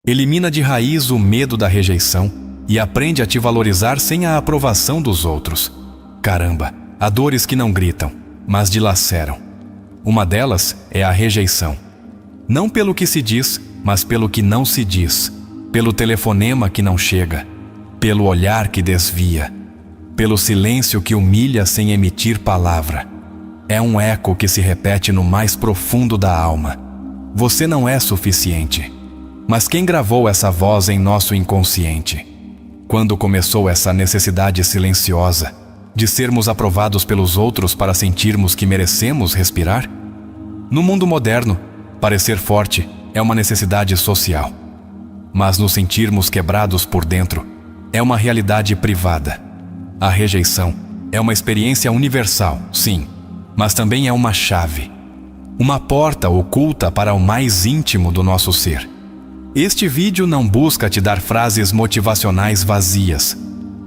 Elimina de raiz o medo da rejeição e aprende a te valorizar sem a aprovação dos outros. Caramba, há dores que não gritam, mas dilaceram. Uma delas é a rejeição. Não pelo que se diz, mas pelo que não se diz. Pelo telefonema que não chega. Pelo olhar que desvia. Pelo silêncio que humilha sem emitir palavra. É um eco que se repete no mais profundo da alma. Você não é suficiente. Mas quem gravou essa voz em nosso inconsciente? Quando começou essa necessidade silenciosa de sermos aprovados pelos outros para sentirmos que merecemos respirar? No mundo moderno, parecer forte é uma necessidade social. Mas nos sentirmos quebrados por dentro é uma realidade privada. A rejeição é uma experiência universal, sim, mas também é uma chave. Uma porta oculta para o mais íntimo do nosso ser. Este vídeo não busca te dar frases motivacionais vazias.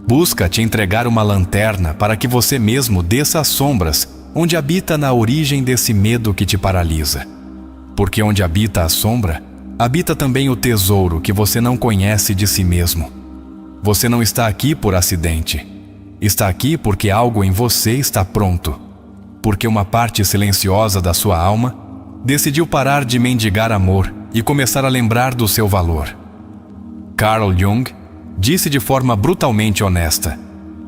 Busca te entregar uma lanterna para que você mesmo desça às sombras, onde habita na origem desse medo que te paralisa. Porque onde habita a sombra, habita também o tesouro que você não conhece de si mesmo. Você não está aqui por acidente. Está aqui porque algo em você está pronto. Porque uma parte silenciosa da sua alma decidiu parar de mendigar amor e começar a lembrar do seu valor. Carl Jung disse de forma brutalmente honesta: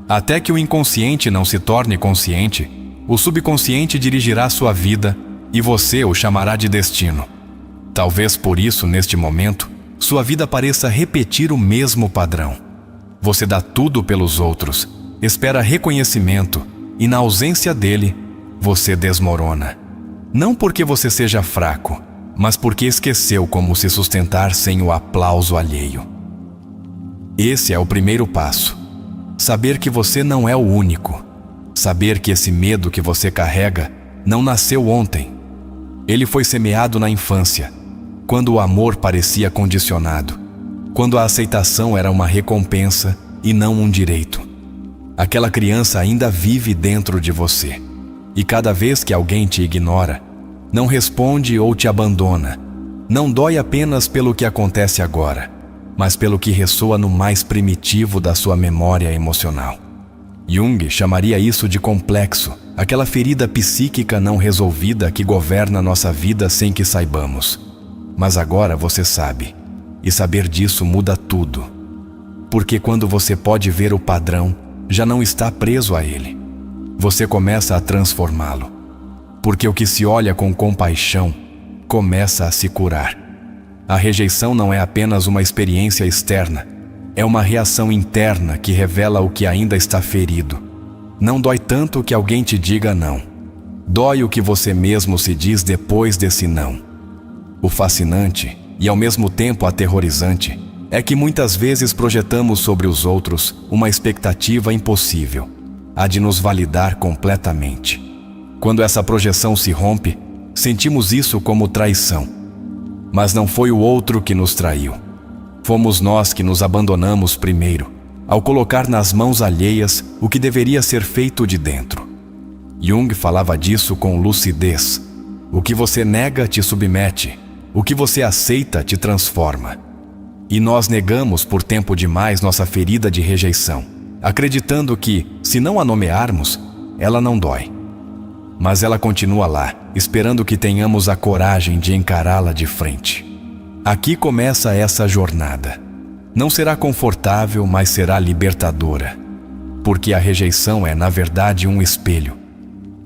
até que o inconsciente não se torne consciente, o subconsciente dirigirá sua vida e você o chamará de destino. Talvez por isso, neste momento, sua vida pareça repetir o mesmo padrão. Você dá tudo pelos outros, espera reconhecimento e, na ausência dele, você desmorona. Não porque você seja fraco, mas porque esqueceu como se sustentar sem o aplauso alheio. Esse é o primeiro passo. Saber que você não é o único. Saber que esse medo que você carrega não nasceu ontem. Ele foi semeado na infância, quando o amor parecia condicionado, quando a aceitação era uma recompensa e não um direito. Aquela criança ainda vive dentro de você. E cada vez que alguém te ignora, não responde ou te abandona, não dói apenas pelo que acontece agora, mas pelo que ressoa no mais primitivo da sua memória emocional. Jung chamaria isso de complexo, aquela ferida psíquica não resolvida que governa nossa vida sem que saibamos. Mas agora você sabe, e saber disso muda tudo. Porque quando você pode ver o padrão, já não está preso a ele. Você começa a transformá-lo. Porque o que se olha com compaixão começa a se curar. A rejeição não é apenas uma experiência externa, é uma reação interna que revela o que ainda está ferido. Não dói tanto que alguém te diga não. Dói o que você mesmo se diz depois desse não. O fascinante, e ao mesmo tempo aterrorizante, é que muitas vezes projetamos sobre os outros uma expectativa impossível, a de nos validar completamente. Quando essa projeção se rompe, sentimos isso como traição. Mas não foi o outro que nos traiu. Fomos nós que nos abandonamos primeiro, ao colocar nas mãos alheias o que deveria ser feito de dentro. Jung falava disso com lucidez. O que você nega te submete, o que você aceita te transforma. E nós negamos por tempo demais nossa ferida de rejeição, acreditando que, se não a nomearmos, ela não dói. Mas ela continua lá, esperando que tenhamos a coragem de encará-la de frente. Aqui começa essa jornada. Não será confortável, mas será libertadora. Porque a rejeição é, na verdade, um espelho.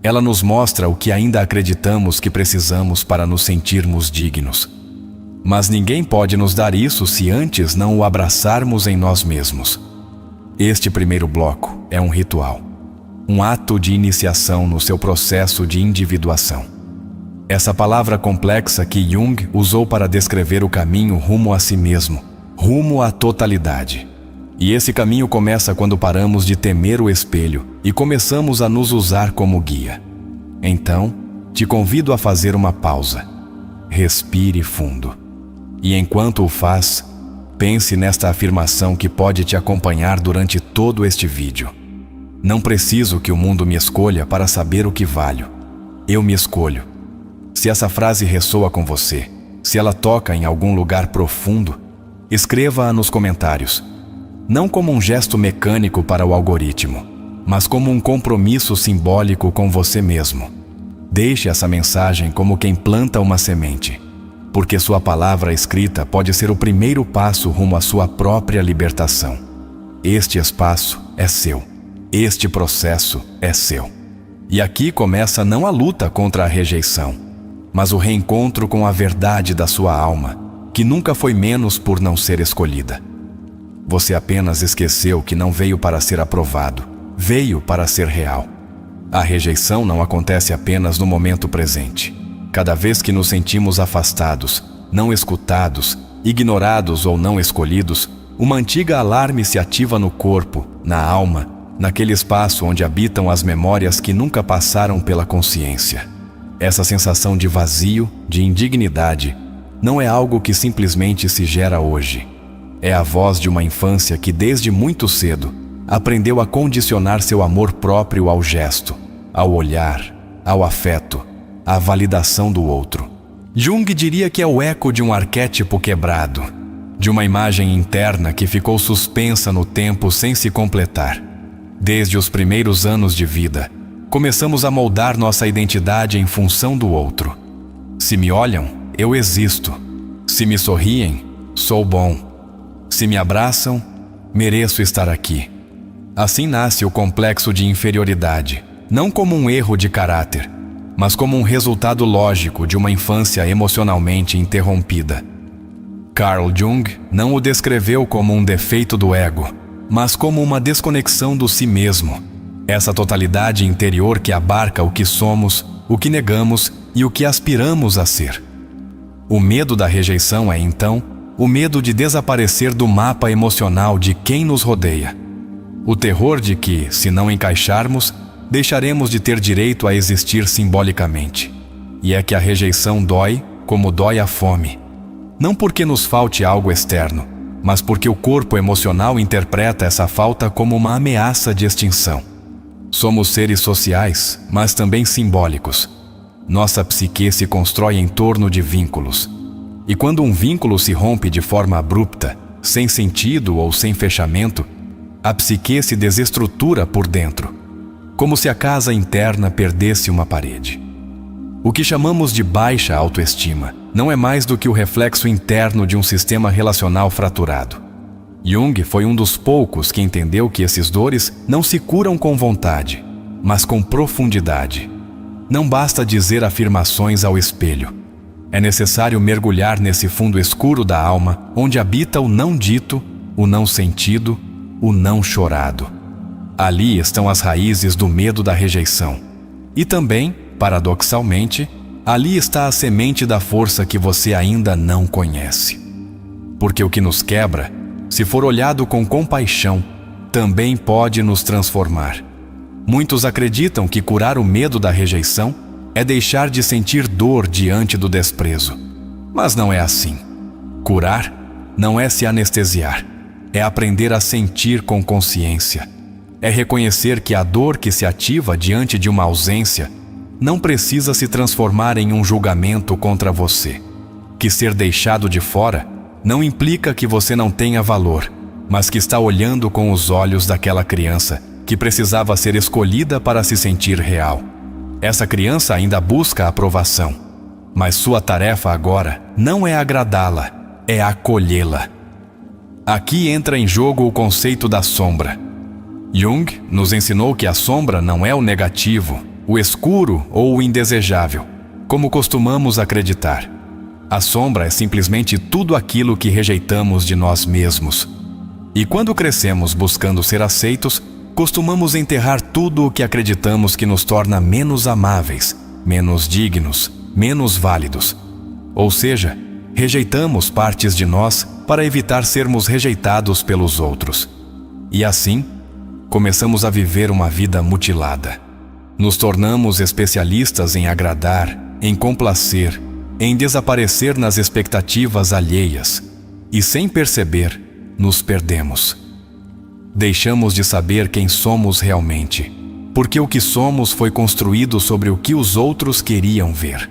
Ela nos mostra o que ainda acreditamos que precisamos para nos sentirmos dignos. Mas ninguém pode nos dar isso se antes não o abraçarmos em nós mesmos. Este primeiro bloco é um ritual. Um ato de iniciação no seu processo de individuação. Essa palavra complexa que Jung usou para descrever o caminho rumo a si mesmo, rumo à totalidade. E esse caminho começa quando paramos de temer o espelho e começamos a nos usar como guia. Então, te convido a fazer uma pausa. Respire fundo. E enquanto o faz, pense nesta afirmação que pode te acompanhar durante todo este vídeo. Não preciso que o mundo me escolha para saber o que valho. Eu me escolho. Se essa frase ressoa com você, se ela toca em algum lugar profundo, Escreva-a nos comentários, não como um gesto mecânico para o algoritmo, mas como um compromisso simbólico com você mesmo. Deixe essa mensagem como quem planta uma semente, porque sua palavra escrita pode ser o primeiro passo rumo à sua própria libertação. Este espaço é seu. Este processo é seu. E aqui começa não a luta contra a rejeição, mas o reencontro com a verdade da sua alma, que nunca foi menos por não ser escolhida. Você apenas esqueceu que não veio para ser aprovado, veio para ser real. A rejeição não acontece apenas no momento presente. Cada vez que nos sentimos afastados, não escutados, ignorados ou não escolhidos, uma antiga alarme se ativa no corpo, na alma, naquele espaço onde habitam as memórias que nunca passaram pela consciência. Essa sensação de vazio, de indignidade, não é algo que simplesmente se gera hoje. É a voz de uma infância que desde muito cedo aprendeu a condicionar seu amor próprio ao gesto, ao olhar, ao afeto, à validação do outro. Jung diria que é o eco de um arquétipo quebrado, de uma imagem interna que ficou suspensa no tempo sem se completar. Desde os primeiros anos de vida, começamos a moldar nossa identidade em função do outro. Se me olham, eu existo. Se me sorriem, sou bom. Se me abraçam, mereço estar aqui. Assim nasce o complexo de inferioridade, não como um erro de caráter, mas como um resultado lógico de uma infância emocionalmente interrompida. Carl Jung não o descreveu como um defeito do ego, mas como uma desconexão do si mesmo, essa totalidade interior que abarca o que somos, o que negamos e o que aspiramos a ser. O medo da rejeição é, então, o medo de desaparecer do mapa emocional de quem nos rodeia. O terror de que, se não encaixarmos, deixaremos de ter direito a existir simbolicamente. E é que a rejeição dói como dói a fome. Não porque nos falte algo externo, mas porque o corpo emocional interpreta essa falta como uma ameaça de extinção. Somos seres sociais, mas também simbólicos. Nossa psique se constrói em torno de vínculos. E quando um vínculo se rompe de forma abrupta, sem sentido ou sem fechamento, a psique se desestrutura por dentro, como se a casa interna perdesse uma parede. O que chamamos de baixa autoestima não é mais do que o reflexo interno de um sistema relacional fraturado. Jung foi um dos poucos que entendeu que esses dores não se curam com vontade, mas com profundidade. Não basta dizer afirmações ao espelho. É necessário mergulhar nesse fundo escuro da alma, onde habita o não dito, o não sentido, o não chorado. Ali estão as raízes do medo da rejeição. E também, paradoxalmente, ali está a semente da força que você ainda não conhece. Porque o que nos quebra, se for olhado com compaixão, também pode nos transformar. Muitos acreditam que curar o medo da rejeição é deixar de sentir dor diante do desprezo. Mas não é assim. Curar não é se anestesiar, é aprender a sentir com consciência. É reconhecer que a dor que se ativa diante de uma ausência não precisa se transformar em um julgamento contra você. Que ser deixado de fora não implica que você não tenha valor, mas que está olhando com os olhos daquela criança que precisava ser escolhida para se sentir real. Essa criança ainda busca a aprovação, mas sua tarefa agora não é agradá-la, é acolhê-la. Aqui entra em jogo o conceito da sombra. Jung nos ensinou que a sombra não é o negativo, o escuro ou o indesejável, como costumamos acreditar. A sombra é simplesmente tudo aquilo que rejeitamos de nós mesmos. E quando crescemos buscando ser aceitos, costumamos enterrar tudo o que acreditamos que nos torna menos amáveis, menos dignos, menos válidos. Ou seja, rejeitamos partes de nós para evitar sermos rejeitados pelos outros. E assim, começamos a viver uma vida mutilada. Nos tornamos especialistas em agradar, em complacer, em desaparecer nas expectativas alheias. E sem perceber, nos perdemos. Deixamos de saber quem somos realmente, porque o que somos foi construído sobre o que os outros queriam ver.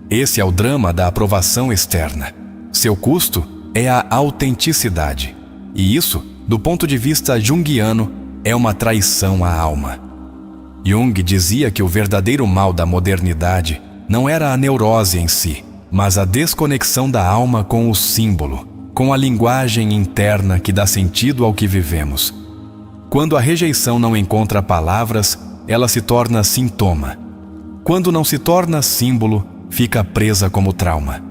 Esse é o drama da aprovação externa. Seu custo, é a autenticidade. E isso, do ponto de vista junguiano, é uma traição à alma. Jung dizia que o verdadeiro mal da modernidade não era a neurose em si, mas a desconexão da alma com o símbolo, com a linguagem interna que dá sentido ao que vivemos. Quando a rejeição não encontra palavras, ela se torna sintoma. Quando não se torna símbolo, fica presa como trauma.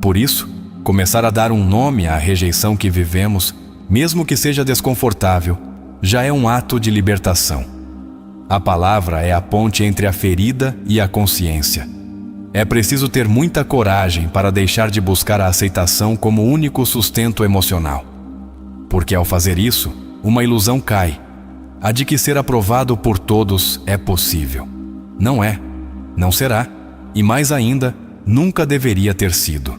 Por isso, começar a dar um nome à rejeição que vivemos, mesmo que seja desconfortável, já é um ato de libertação. A palavra é a ponte entre a ferida e a consciência. É preciso ter muita coragem para deixar de buscar a aceitação como único sustento emocional. Porque ao fazer isso, uma ilusão cai, a de que ser aprovado por todos é possível. Não é, não será, e mais ainda, nunca deveria ter sido.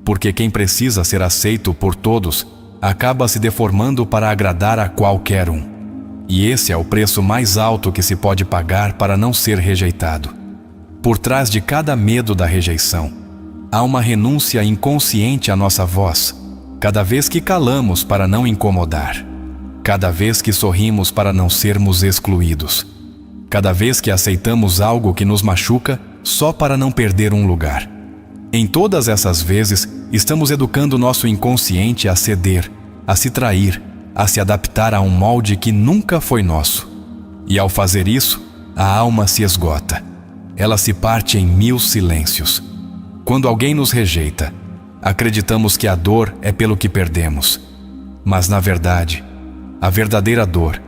Porque quem precisa ser aceito por todos acaba se deformando para agradar a qualquer um. E esse é o preço mais alto que se pode pagar para não ser rejeitado. Por trás de cada medo da rejeição, há uma renúncia inconsciente à nossa voz, cada vez que calamos para não incomodar, cada vez que sorrimos para não sermos excluídos, cada vez que aceitamos algo que nos machuca só para não perder um lugar. Em todas essas vezes, estamos educando nosso inconsciente a ceder, a se trair, a se adaptar a um molde que nunca foi nosso. E ao fazer isso, a alma se esgota. Ela se parte em 1000 silêncios. Quando alguém nos rejeita, acreditamos que a dor é pelo que perdemos. Mas, na verdade, a verdadeira dor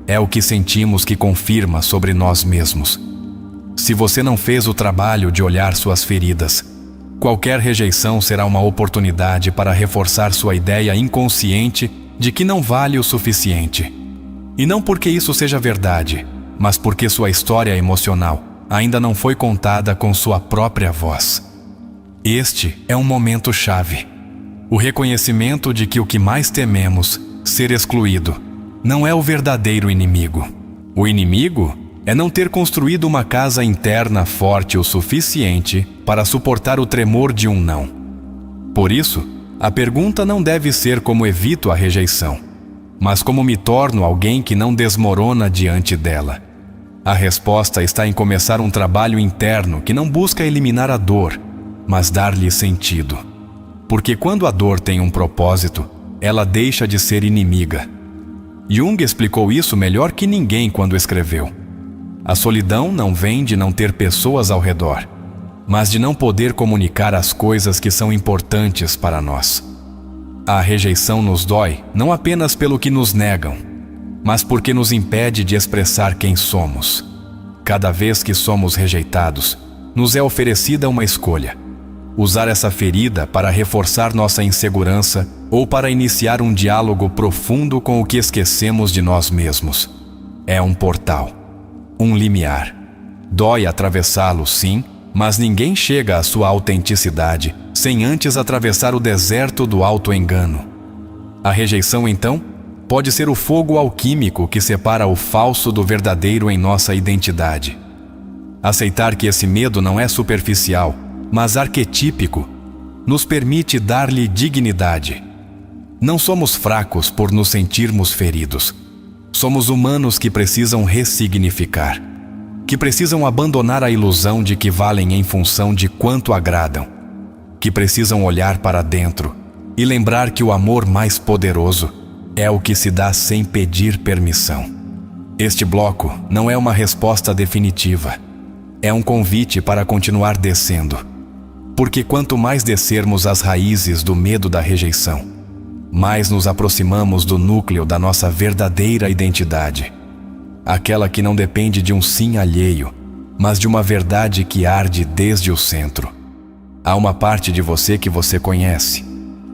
é o que sentimos que confirma sobre nós mesmos. Se você não fez o trabalho de olhar suas feridas, qualquer rejeição será uma oportunidade para reforçar sua ideia inconsciente de que não vale o suficiente. E não porque isso seja verdade, mas porque sua história emocional ainda não foi contada com sua própria voz. Este é um momento chave. O reconhecimento de que o que mais tememos, ser excluído, não é o verdadeiro inimigo. O inimigo é não ter construído uma casa interna forte o suficiente para suportar o tremor de um não. Por isso, a pergunta não deve ser como evito a rejeição, mas como me torno alguém que não desmorona diante dela. A resposta está em começar um trabalho interno que não busca eliminar a dor, mas dar-lhe sentido. Porque quando a dor tem um propósito, ela deixa de ser inimiga. Jung explicou isso melhor que ninguém quando escreveu: a solidão não vem de não ter pessoas ao redor, mas de não poder comunicar as coisas que são importantes para nós. A rejeição nos dói não apenas pelo que nos negam, mas porque nos impede de expressar quem somos. Cada vez que somos rejeitados, nos é oferecida uma escolha: usar essa ferida para reforçar nossa insegurança ou para iniciar um diálogo profundo com o que esquecemos de nós mesmos. É um portal, um limiar. Dói atravessá-lo, sim, mas ninguém chega à sua autenticidade sem antes atravessar o deserto do auto-engano. A rejeição, então, pode ser o fogo alquímico que separa o falso do verdadeiro em nossa identidade. Aceitar que esse medo não é superficial, mas arquetípico, nos permite dar-lhe dignidade. Não somos fracos por nos sentirmos feridos. Somos humanos que precisam ressignificar, que precisam abandonar a ilusão de que valem em função de quanto agradam, que precisam olhar para dentro e lembrar que o amor mais poderoso é o que se dá sem pedir permissão. Este bloco não é uma resposta definitiva. É um convite para continuar descendo. Porque quanto mais descermos as raízes do medo da rejeição, mais nos aproximamos do núcleo da nossa verdadeira identidade. Aquela que não depende de um sim alheio, mas de uma verdade que arde desde o centro. Há uma parte de você que você conhece,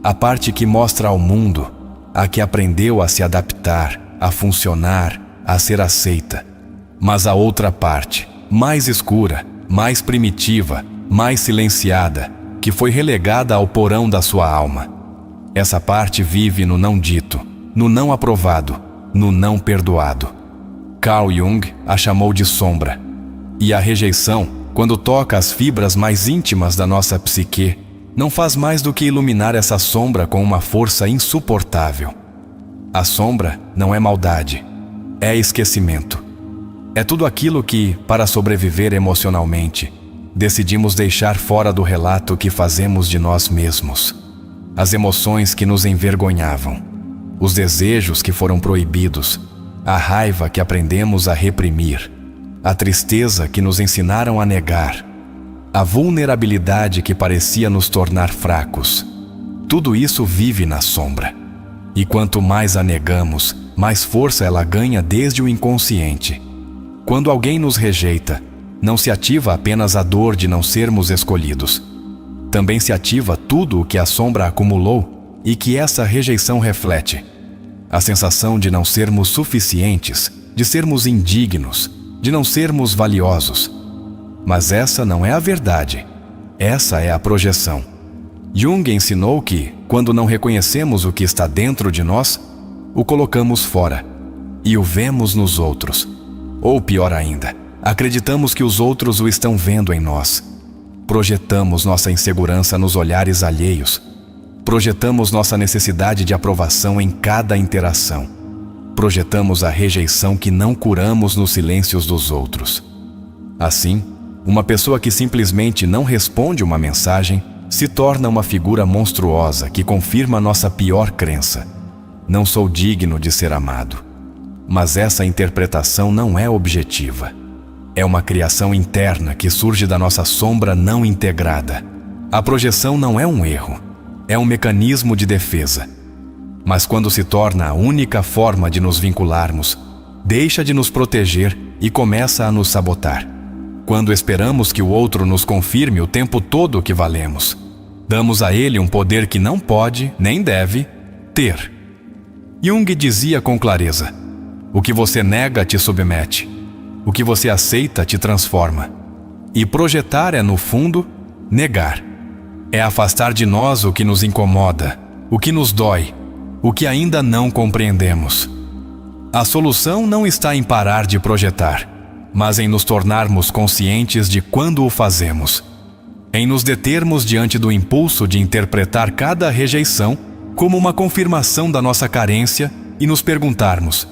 a parte que mostra ao mundo, a que aprendeu a se adaptar, a funcionar, a ser aceita. Mas a outra parte, mais escura, mais primitiva, mais silenciada, que foi relegada ao porão da sua alma. Essa parte vive no não dito, no não aprovado, no não perdoado. Carl Jung a chamou de sombra. E a rejeição, quando toca as fibras mais íntimas da nossa psique, não faz mais do que iluminar essa sombra com uma força insuportável. A sombra não é maldade, é esquecimento. É tudo aquilo que, para sobreviver emocionalmente, decidimos deixar fora do relato que fazemos de nós mesmos. As emoções que nos envergonhavam, os desejos que foram proibidos, a raiva que aprendemos a reprimir, a tristeza que nos ensinaram a negar, a vulnerabilidade que parecia nos tornar fracos. Tudo isso vive na sombra. E quanto mais a negamos, mais força ela ganha desde o inconsciente. Quando alguém nos rejeita, não se ativa apenas a dor de não sermos escolhidos. Também se ativa tudo o que a sombra acumulou e que essa rejeição reflete. A sensação de não sermos suficientes, de sermos indignos, de não sermos valiosos. Mas essa não é a verdade. Essa é a projeção. Jung ensinou que, quando não reconhecemos o que está dentro de nós, o colocamos fora e o vemos nos outros. Ou pior ainda, acreditamos que os outros o estão vendo em nós. Projetamos nossa insegurança nos olhares alheios. Projetamos nossa necessidade de aprovação em cada interação. Projetamos a rejeição que não curamos nos silêncios dos outros. Assim, uma pessoa que simplesmente não responde uma mensagem se torna uma figura monstruosa que confirma nossa pior crença. Não sou digno de ser amado. Mas essa interpretação não é objetiva. É uma criação interna que surge da nossa sombra não integrada. A projeção não é um erro, é um mecanismo de defesa. Mas quando se torna a única forma de nos vincularmos, deixa de nos proteger e começa a nos sabotar. Quando esperamos que o outro nos confirme o tempo todo que valemos, damos a ele um poder que não pode, nem deve, ter. Jung dizia com clareza: o que você nega te submete, o que você aceita te transforma. E projetar é, no fundo, negar. É afastar de nós o que nos incomoda, o que nos dói, o que ainda não compreendemos. A solução não está em parar de projetar, mas em nos tornarmos conscientes de quando o fazemos. Em nos determos diante do impulso de interpretar cada rejeição como uma confirmação da nossa carência e nos perguntarmos: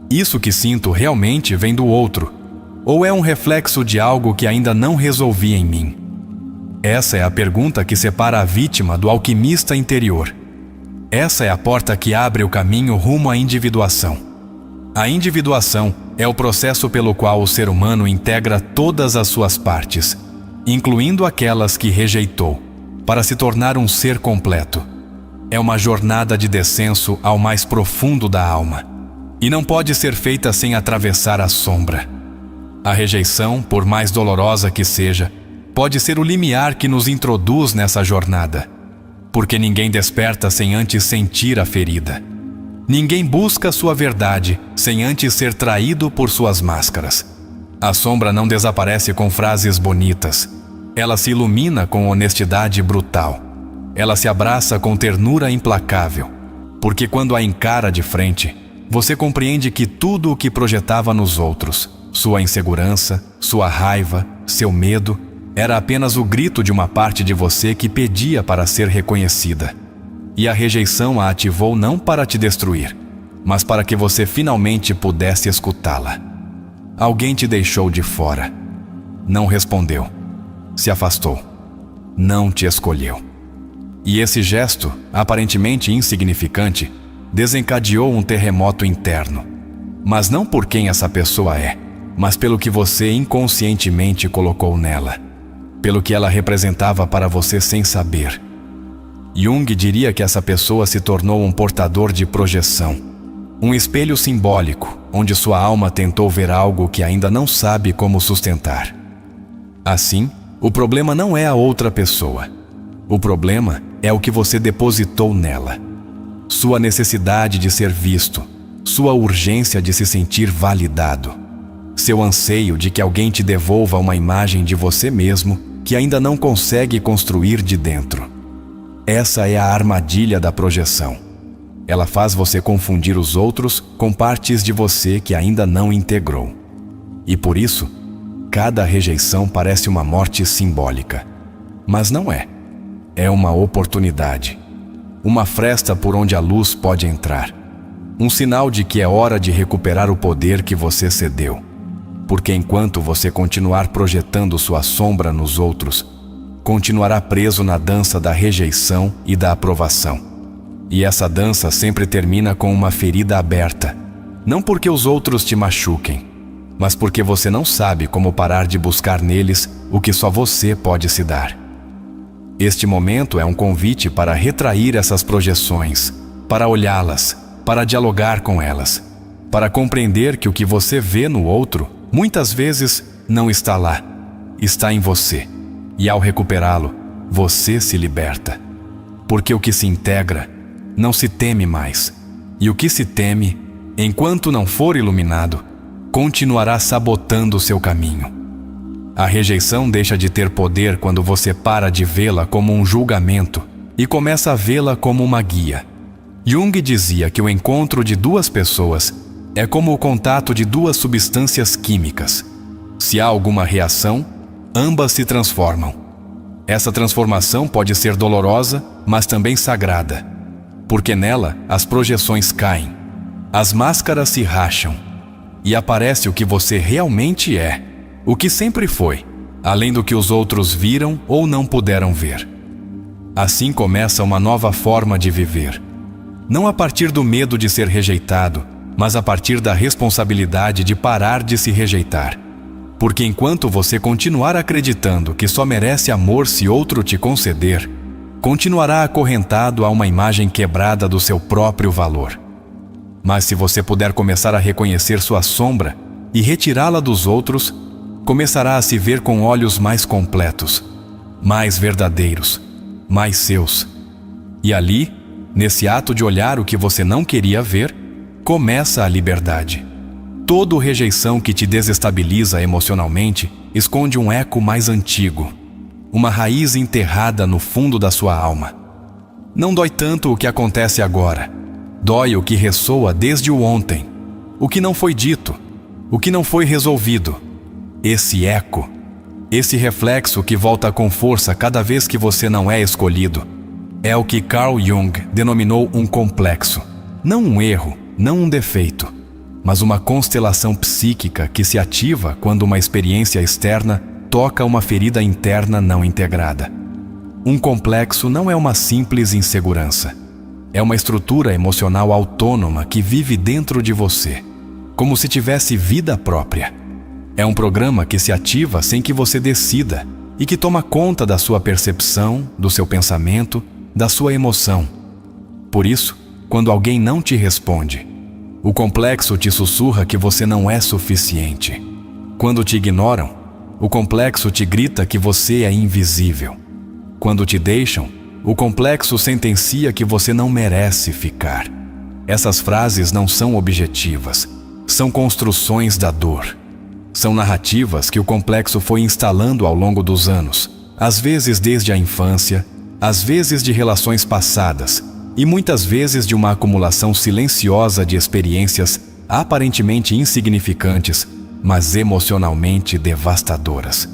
isso que sinto realmente vem do outro, ou é um reflexo de algo que ainda não resolvi em mim? Essa é a pergunta que separa a vítima do alquimista interior. Essa é a porta que abre o caminho rumo à individuação. A individuação é o processo pelo qual o ser humano integra todas as suas partes, incluindo aquelas que rejeitou, para se tornar um ser completo. É uma jornada de descenso ao mais profundo da alma, e não pode ser feita sem atravessar a sombra. A rejeição, por mais dolorosa que seja, pode ser o limiar que nos introduz nessa jornada, porque ninguém desperta sem antes sentir a ferida. Ninguém busca sua verdade sem antes ser traído por suas máscaras. A sombra não desaparece com frases bonitas. Ela se ilumina com honestidade brutal. Ela se abraça com ternura implacável, porque quando a encara de frente, você compreende que tudo o que projetava nos outros, sua insegurança, sua raiva, seu medo, era apenas o grito de uma parte de você que pedia para ser reconhecida. E a rejeição a ativou não para te destruir, mas para que você finalmente pudesse escutá-la. Alguém te deixou de fora. Não respondeu. Se afastou. Não te escolheu. E esse gesto, aparentemente insignificante, desencadeou um terremoto interno. Mas não por quem essa pessoa é, mas pelo que você inconscientemente colocou nela. Pelo que ela representava para você sem saber. Jung diria que essa pessoa se tornou um portador de projeção, um espelho simbólico, onde sua alma tentou ver algo que ainda não sabe como sustentar. Assim, o problema não é a outra pessoa. O problema é o que você depositou nela. Sua necessidade de ser visto, sua urgência de se sentir validado, seu anseio de que alguém te devolva uma imagem de você mesmo que ainda não consegue construir de dentro. Essa é a armadilha da projeção. Ela faz você confundir os outros com partes de você que ainda não integrou. E por isso, cada rejeição parece uma morte simbólica. Mas não é. é uma oportunidade, uma fresta por onde a luz pode entrar, um sinal de que é hora de recuperar o poder que você cedeu. Porque enquanto você continuar projetando sua sombra nos outros, continuará preso na dança da rejeição e da aprovação. E essa dança sempre termina com uma ferida aberta, não porque os outros te machuquem, mas porque você não sabe como parar de buscar neles o que só você pode se dar. Este momento é um convite para retrair essas projeções, para olhá-las, para dialogar com elas, para compreender que o que você vê no outro, muitas vezes, não está lá, está em você. E ao recuperá-lo, você se liberta. Porque o que se integra, não se teme mais. E o que se teme, enquanto não for iluminado, continuará sabotando o seu caminho. A rejeição deixa de ter poder quando você para de vê-la como um julgamento e começa a vê-la como uma guia. Jung dizia que o encontro de duas pessoas é como o contato de duas substâncias químicas. Se há alguma reação, ambas se transformam. Essa transformação pode ser dolorosa, mas também sagrada, porque nela as projeções caem, as máscaras se racham e aparece o que você realmente é, o que sempre foi, além do que os outros viram ou não puderam ver. Assim começa uma nova forma de viver, não a partir do medo de ser rejeitado, mas a partir da responsabilidade de parar de se rejeitar. Porque enquanto você continuar acreditando que só merece amor se outro te conceder, continuará acorrentado a uma imagem quebrada do seu próprio valor. Mas se você puder começar a reconhecer sua sombra e retirá-la dos outros, começará a se ver com olhos mais completos, mais verdadeiros, mais seus. E ali, nesse ato de olhar o que você não queria ver, começa a liberdade. Toda rejeição que te desestabiliza emocionalmente esconde um eco mais antigo, uma raiz enterrada no fundo da sua alma. Não dói tanto o que acontece agora, dói o que ressoa desde o ontem, o que não foi dito, o que não foi resolvido. Esse eco, esse reflexo que volta com força cada vez que você não é escolhido, é o que Carl Jung denominou um complexo. Não um erro, não um defeito, mas uma constelação psíquica que se ativa quando uma experiência externa toca uma ferida interna não integrada. Um complexo não é uma simples insegurança. É uma estrutura emocional autônoma que vive dentro de você, como se tivesse vida própria. É um programa que se ativa sem que você decida e que toma conta da sua percepção, do seu pensamento, da sua emoção. Por isso, quando alguém não te responde, o complexo te sussurra que você não é suficiente. Quando te ignoram, o complexo te grita que você é invisível. Quando te deixam, o complexo sentencia que você não merece ficar. Essas frases não são objetivas, são construções da dor. São narrativas que o complexo foi instalando ao longo dos anos, às vezes desde a infância, às vezes de relações passadas, e muitas vezes de uma acumulação silenciosa de experiências aparentemente insignificantes, mas emocionalmente devastadoras.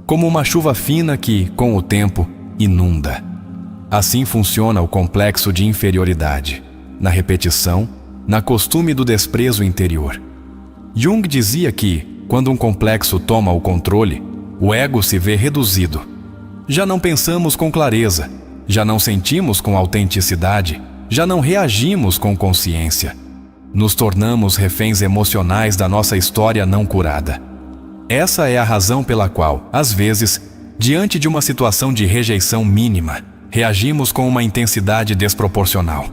Como uma chuva fina que, com o tempo, inunda. Assim funciona o complexo de inferioridade, na repetição, na costume do desprezo interior. Jung dizia que, quando um complexo toma o controle, o ego se vê reduzido. Já não pensamos com clareza, já não sentimos com autenticidade, já não reagimos com consciência. Nos tornamos reféns emocionais da nossa história não curada. Essa é a razão pela qual, às vezes, diante de uma situação de rejeição mínima, reagimos com uma intensidade desproporcional.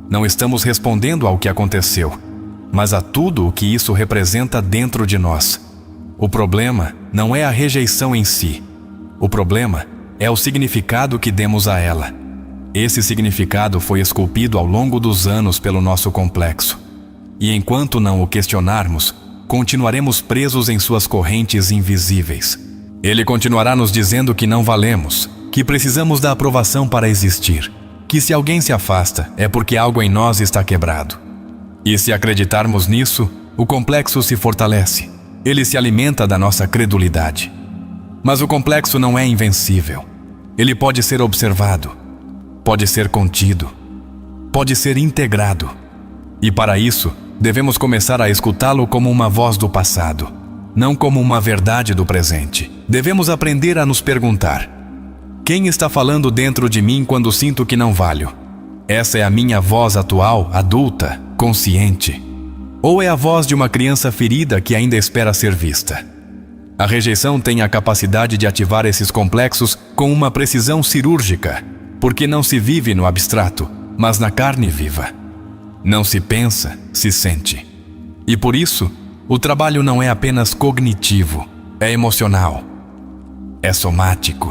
Não estamos respondendo ao que aconteceu, mas a tudo o que isso representa dentro de nós. O problema não é a rejeição em si. O problema é o significado que demos a ela. Esse significado foi esculpido ao longo dos anos pelo nosso complexo. E enquanto não o questionarmos, continuaremos presos em suas correntes invisíveis. Ele continuará nos dizendo que não valemos, que precisamos da aprovação para existir, que se alguém se afasta é porque algo em nós está quebrado. E se acreditarmos nisso, o complexo se fortalece. Ele se alimenta da nossa credulidade. Mas o complexo não é invencível. ele pode ser observado, pode ser contido, pode ser integrado. E para isso, devemos começar a escutá-lo como uma voz do passado, não como uma verdade do presente. Devemos aprender a nos perguntar: quem está falando dentro de mim quando sinto que não valho? Essa é a minha voz atual, adulta, consciente? Ou é a voz de uma criança ferida que ainda espera ser vista? A rejeição tem a capacidade de ativar esses complexos com uma precisão cirúrgica, porque não se vive no abstrato, mas na carne viva. Não se pensa, se sente. E por isso, o trabalho não é apenas cognitivo, é emocional, é somático,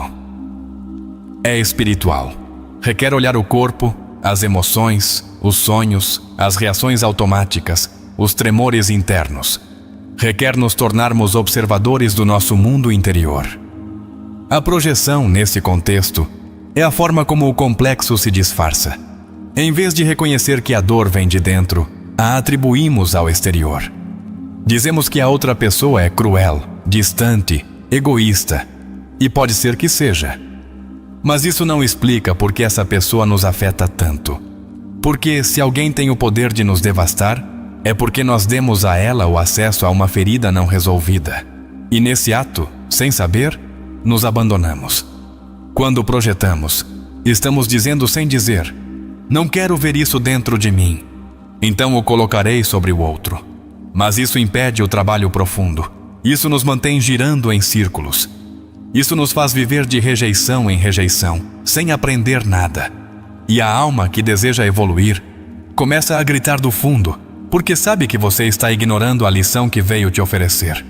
é espiritual. Requer olhar o corpo, as emoções, os sonhos, as reações automáticas, os tremores internos. Requer nos tornarmos observadores do nosso mundo interior. A projeção, nesse contexto, é a forma como o complexo se disfarça. Em vez de reconhecer que a dor vem de dentro, a atribuímos ao exterior. Dizemos que a outra pessoa é cruel, distante, egoísta, e pode ser que seja. Mas isso não explica por que essa pessoa nos afeta tanto. Porque se alguém tem o poder de nos devastar, é porque nós demos a ela o acesso a uma ferida não resolvida. E nesse ato, sem saber, nos abandonamos. Quando projetamos, estamos dizendo sem dizer: não quero ver isso dentro de mim, então o colocarei sobre o outro. Mas isso impede o trabalho profundo. Isso nos mantém girando em círculos. Isso nos faz viver de rejeição em rejeição, sem aprender nada. E a alma que deseja evoluir começa a gritar do fundo, porque sabe que você está ignorando a lição que veio te oferecer.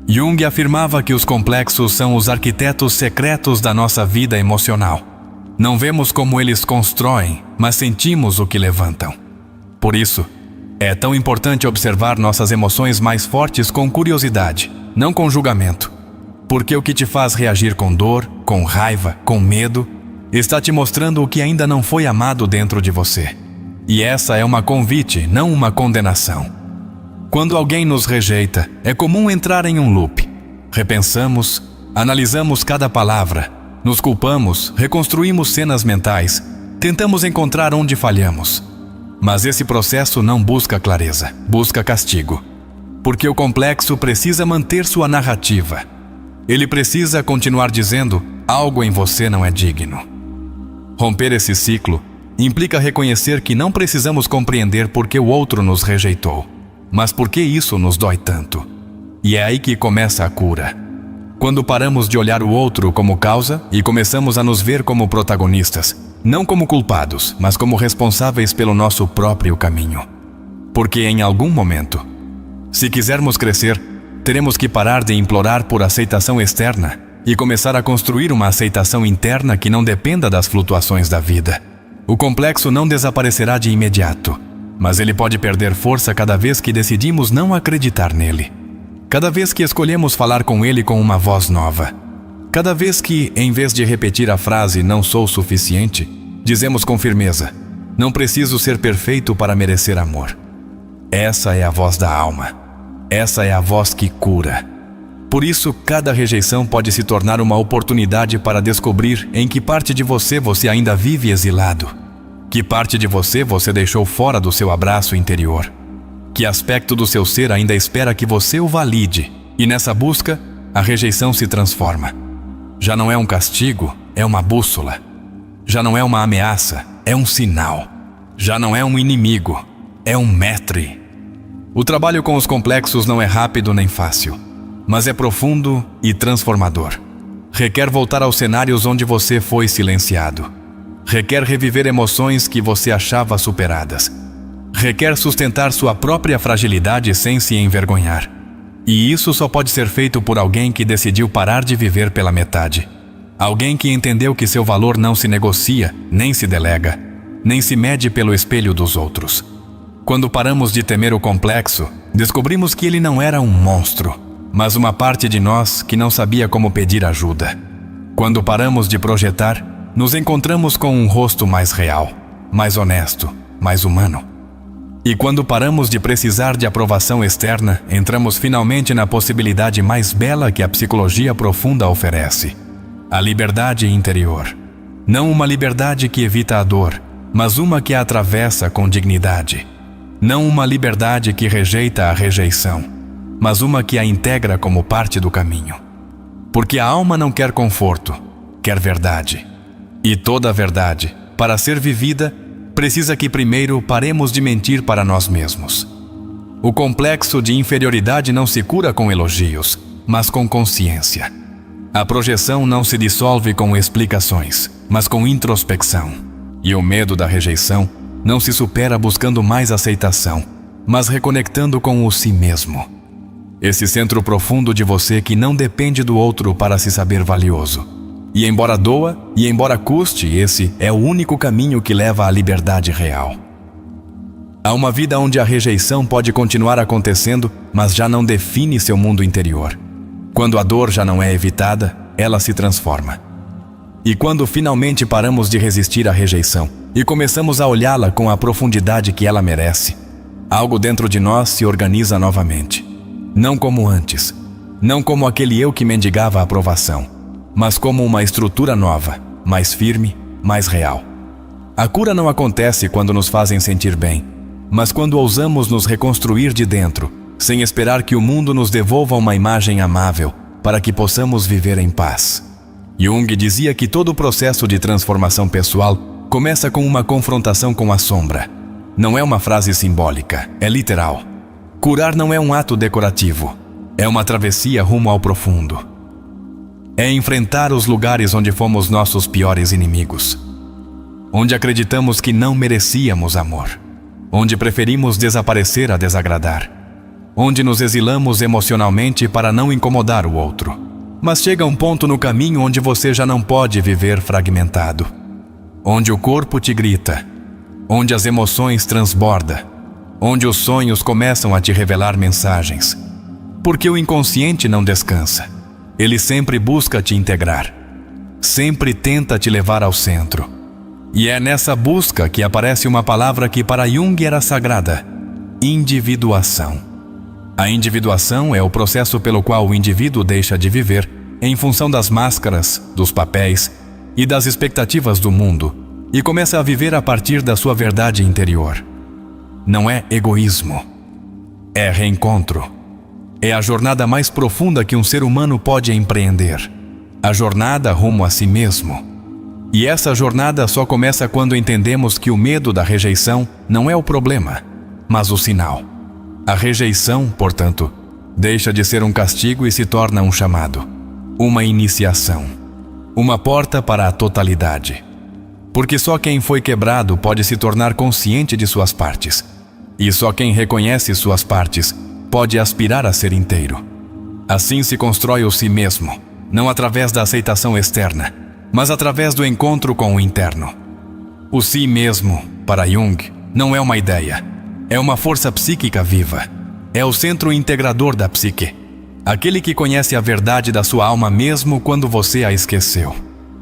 Jung afirmava que os complexos são os arquitetos secretos da nossa vida emocional. Não vemos como eles constroem, mas sentimos o que levantam. Por isso, é tão importante observar nossas emoções mais fortes com curiosidade, não com julgamento. Porque o que te faz reagir com dor, com raiva, com medo, está te mostrando o que ainda não foi amado dentro de você. E essa é uma convite, não uma condenação. Quando alguém nos rejeita, é comum entrar em um loop. Repensamos, analisamos cada palavra, nos culpamos, reconstruímos cenas mentais, tentamos encontrar onde falhamos. Mas esse processo não busca clareza, busca castigo. Porque o complexo precisa manter sua narrativa. Ele precisa continuar dizendo: algo em você não é digno. Romper esse ciclo implica reconhecer que não precisamos compreender por que o outro nos rejeitou, mas por que isso nos dói tanto. E é aí que começa a cura. Quando paramos de olhar o outro como causa e começamos a nos ver como protagonistas, não como culpados, mas como responsáveis pelo nosso próprio caminho. Porque em algum momento, se quisermos crescer, teremos que parar de implorar por aceitação externa e começar a construir uma aceitação interna que não dependa das flutuações da vida. O complexo não desaparecerá de imediato, mas ele pode perder força cada vez que decidimos não acreditar nele. Cada vez que escolhemos falar com ele com uma voz nova. Cada vez que, em vez de repetir a frase "não sou suficiente", dizemos com firmeza: "não preciso ser perfeito para merecer amor". Essa é a voz da alma. Essa é a voz que cura. Por isso, cada rejeição pode se tornar uma oportunidade para descobrir em que parte de você ainda vive exilado. Que parte de você deixou fora do seu abraço interior. Que aspecto do seu ser ainda espera que você o valide. E nessa busca, a rejeição se transforma. Já não é um castigo, é uma bússola. Já não é uma ameaça, é um sinal. Já não é um inimigo, é um maître. O trabalho com os complexos não é rápido nem fácil, mas é profundo e transformador. Requer voltar aos cenários onde você foi silenciado. Requer reviver emoções que você achava superadas. Requer sustentar sua própria fragilidade sem se envergonhar. E isso só pode ser feito por alguém que decidiu parar de viver pela metade. Alguém que entendeu que seu valor não se negocia, nem se delega, nem se mede pelo espelho dos outros. Quando paramos de temer o complexo, descobrimos que ele não era um monstro, mas uma parte de nós que não sabia como pedir ajuda. Quando paramos de projetar, nos encontramos com um rosto mais real, mais honesto, mais humano. E quando paramos de precisar de aprovação externa, entramos finalmente na possibilidade mais bela que a psicologia profunda oferece: a liberdade interior. Não uma liberdade que evita a dor, mas uma que a atravessa com dignidade. Não uma liberdade que rejeita a rejeição, mas uma que a integra como parte do caminho. Porque a alma não quer conforto, quer verdade. E toda a verdade, para ser vivida, precisa que primeiro paremos de mentir para nós mesmos. O complexo de inferioridade não se cura com elogios, mas com consciência. A projeção não se dissolve com explicações, mas com introspecção. E o medo da rejeição não se supera buscando mais aceitação, mas reconectando com o si mesmo. Esse centro profundo de você que não depende do outro para se saber valioso. E embora doa, e embora custe, esse é o único caminho que leva à liberdade real. Há uma vida onde a rejeição pode continuar acontecendo, mas já não define seu mundo interior. Quando a dor já não é evitada, ela se transforma. E quando finalmente paramos de resistir à rejeição e começamos a olhá-la com a profundidade que ela merece, algo dentro de nós se organiza novamente. Não como antes, não como aquele eu que mendigava a aprovação, mas como uma estrutura nova, mais firme, mais real. A cura não acontece quando nos fazem sentir bem, mas quando ousamos nos reconstruir de dentro, sem esperar que o mundo nos devolva uma imagem amável para que possamos viver em paz. Jung dizia que todo o processo de transformação pessoal começa com uma confrontação com a sombra. Não é uma frase simbólica, é literal. Curar não é um ato decorativo, é uma travessia rumo ao profundo. É enfrentar os lugares onde fomos nossos piores inimigos, onde acreditamos que não merecíamos amor, onde preferimos desaparecer a desagradar, onde nos exilamos emocionalmente para não incomodar o outro. Mas chega um ponto no caminho onde você já não pode viver fragmentado, onde o corpo te grita, onde as emoções transbordam, onde os sonhos começam a te revelar mensagens. Porque o inconsciente não descansa. Ele sempre busca te integrar, sempre tenta te levar ao centro. E é nessa busca que aparece uma palavra que para Jung era sagrada: individuação. A individuação é o processo pelo qual o indivíduo deixa de viver em função das máscaras, dos papéis e das expectativas do mundo e começa a viver a partir da sua verdade interior. Não é egoísmo, é reencontro. É a jornada mais profunda que um ser humano pode empreender. A jornada rumo a si mesmo. E essa jornada só começa quando entendemos que o medo da rejeição não é o problema, mas o sinal. A rejeição, portanto, deixa de ser um castigo e se torna um chamado, uma iniciação, uma porta para a totalidade. Porque só quem foi quebrado pode se tornar consciente de suas partes. E só quem reconhece suas partes pode aspirar a ser inteiro. Assim se constrói o si mesmo, não através da aceitação externa, mas através do encontro com o interno. O si mesmo, para Jung, não é uma ideia, é uma força psíquica viva. É o centro integrador da psique, aquele que conhece a verdade da sua alma mesmo quando você a esqueceu.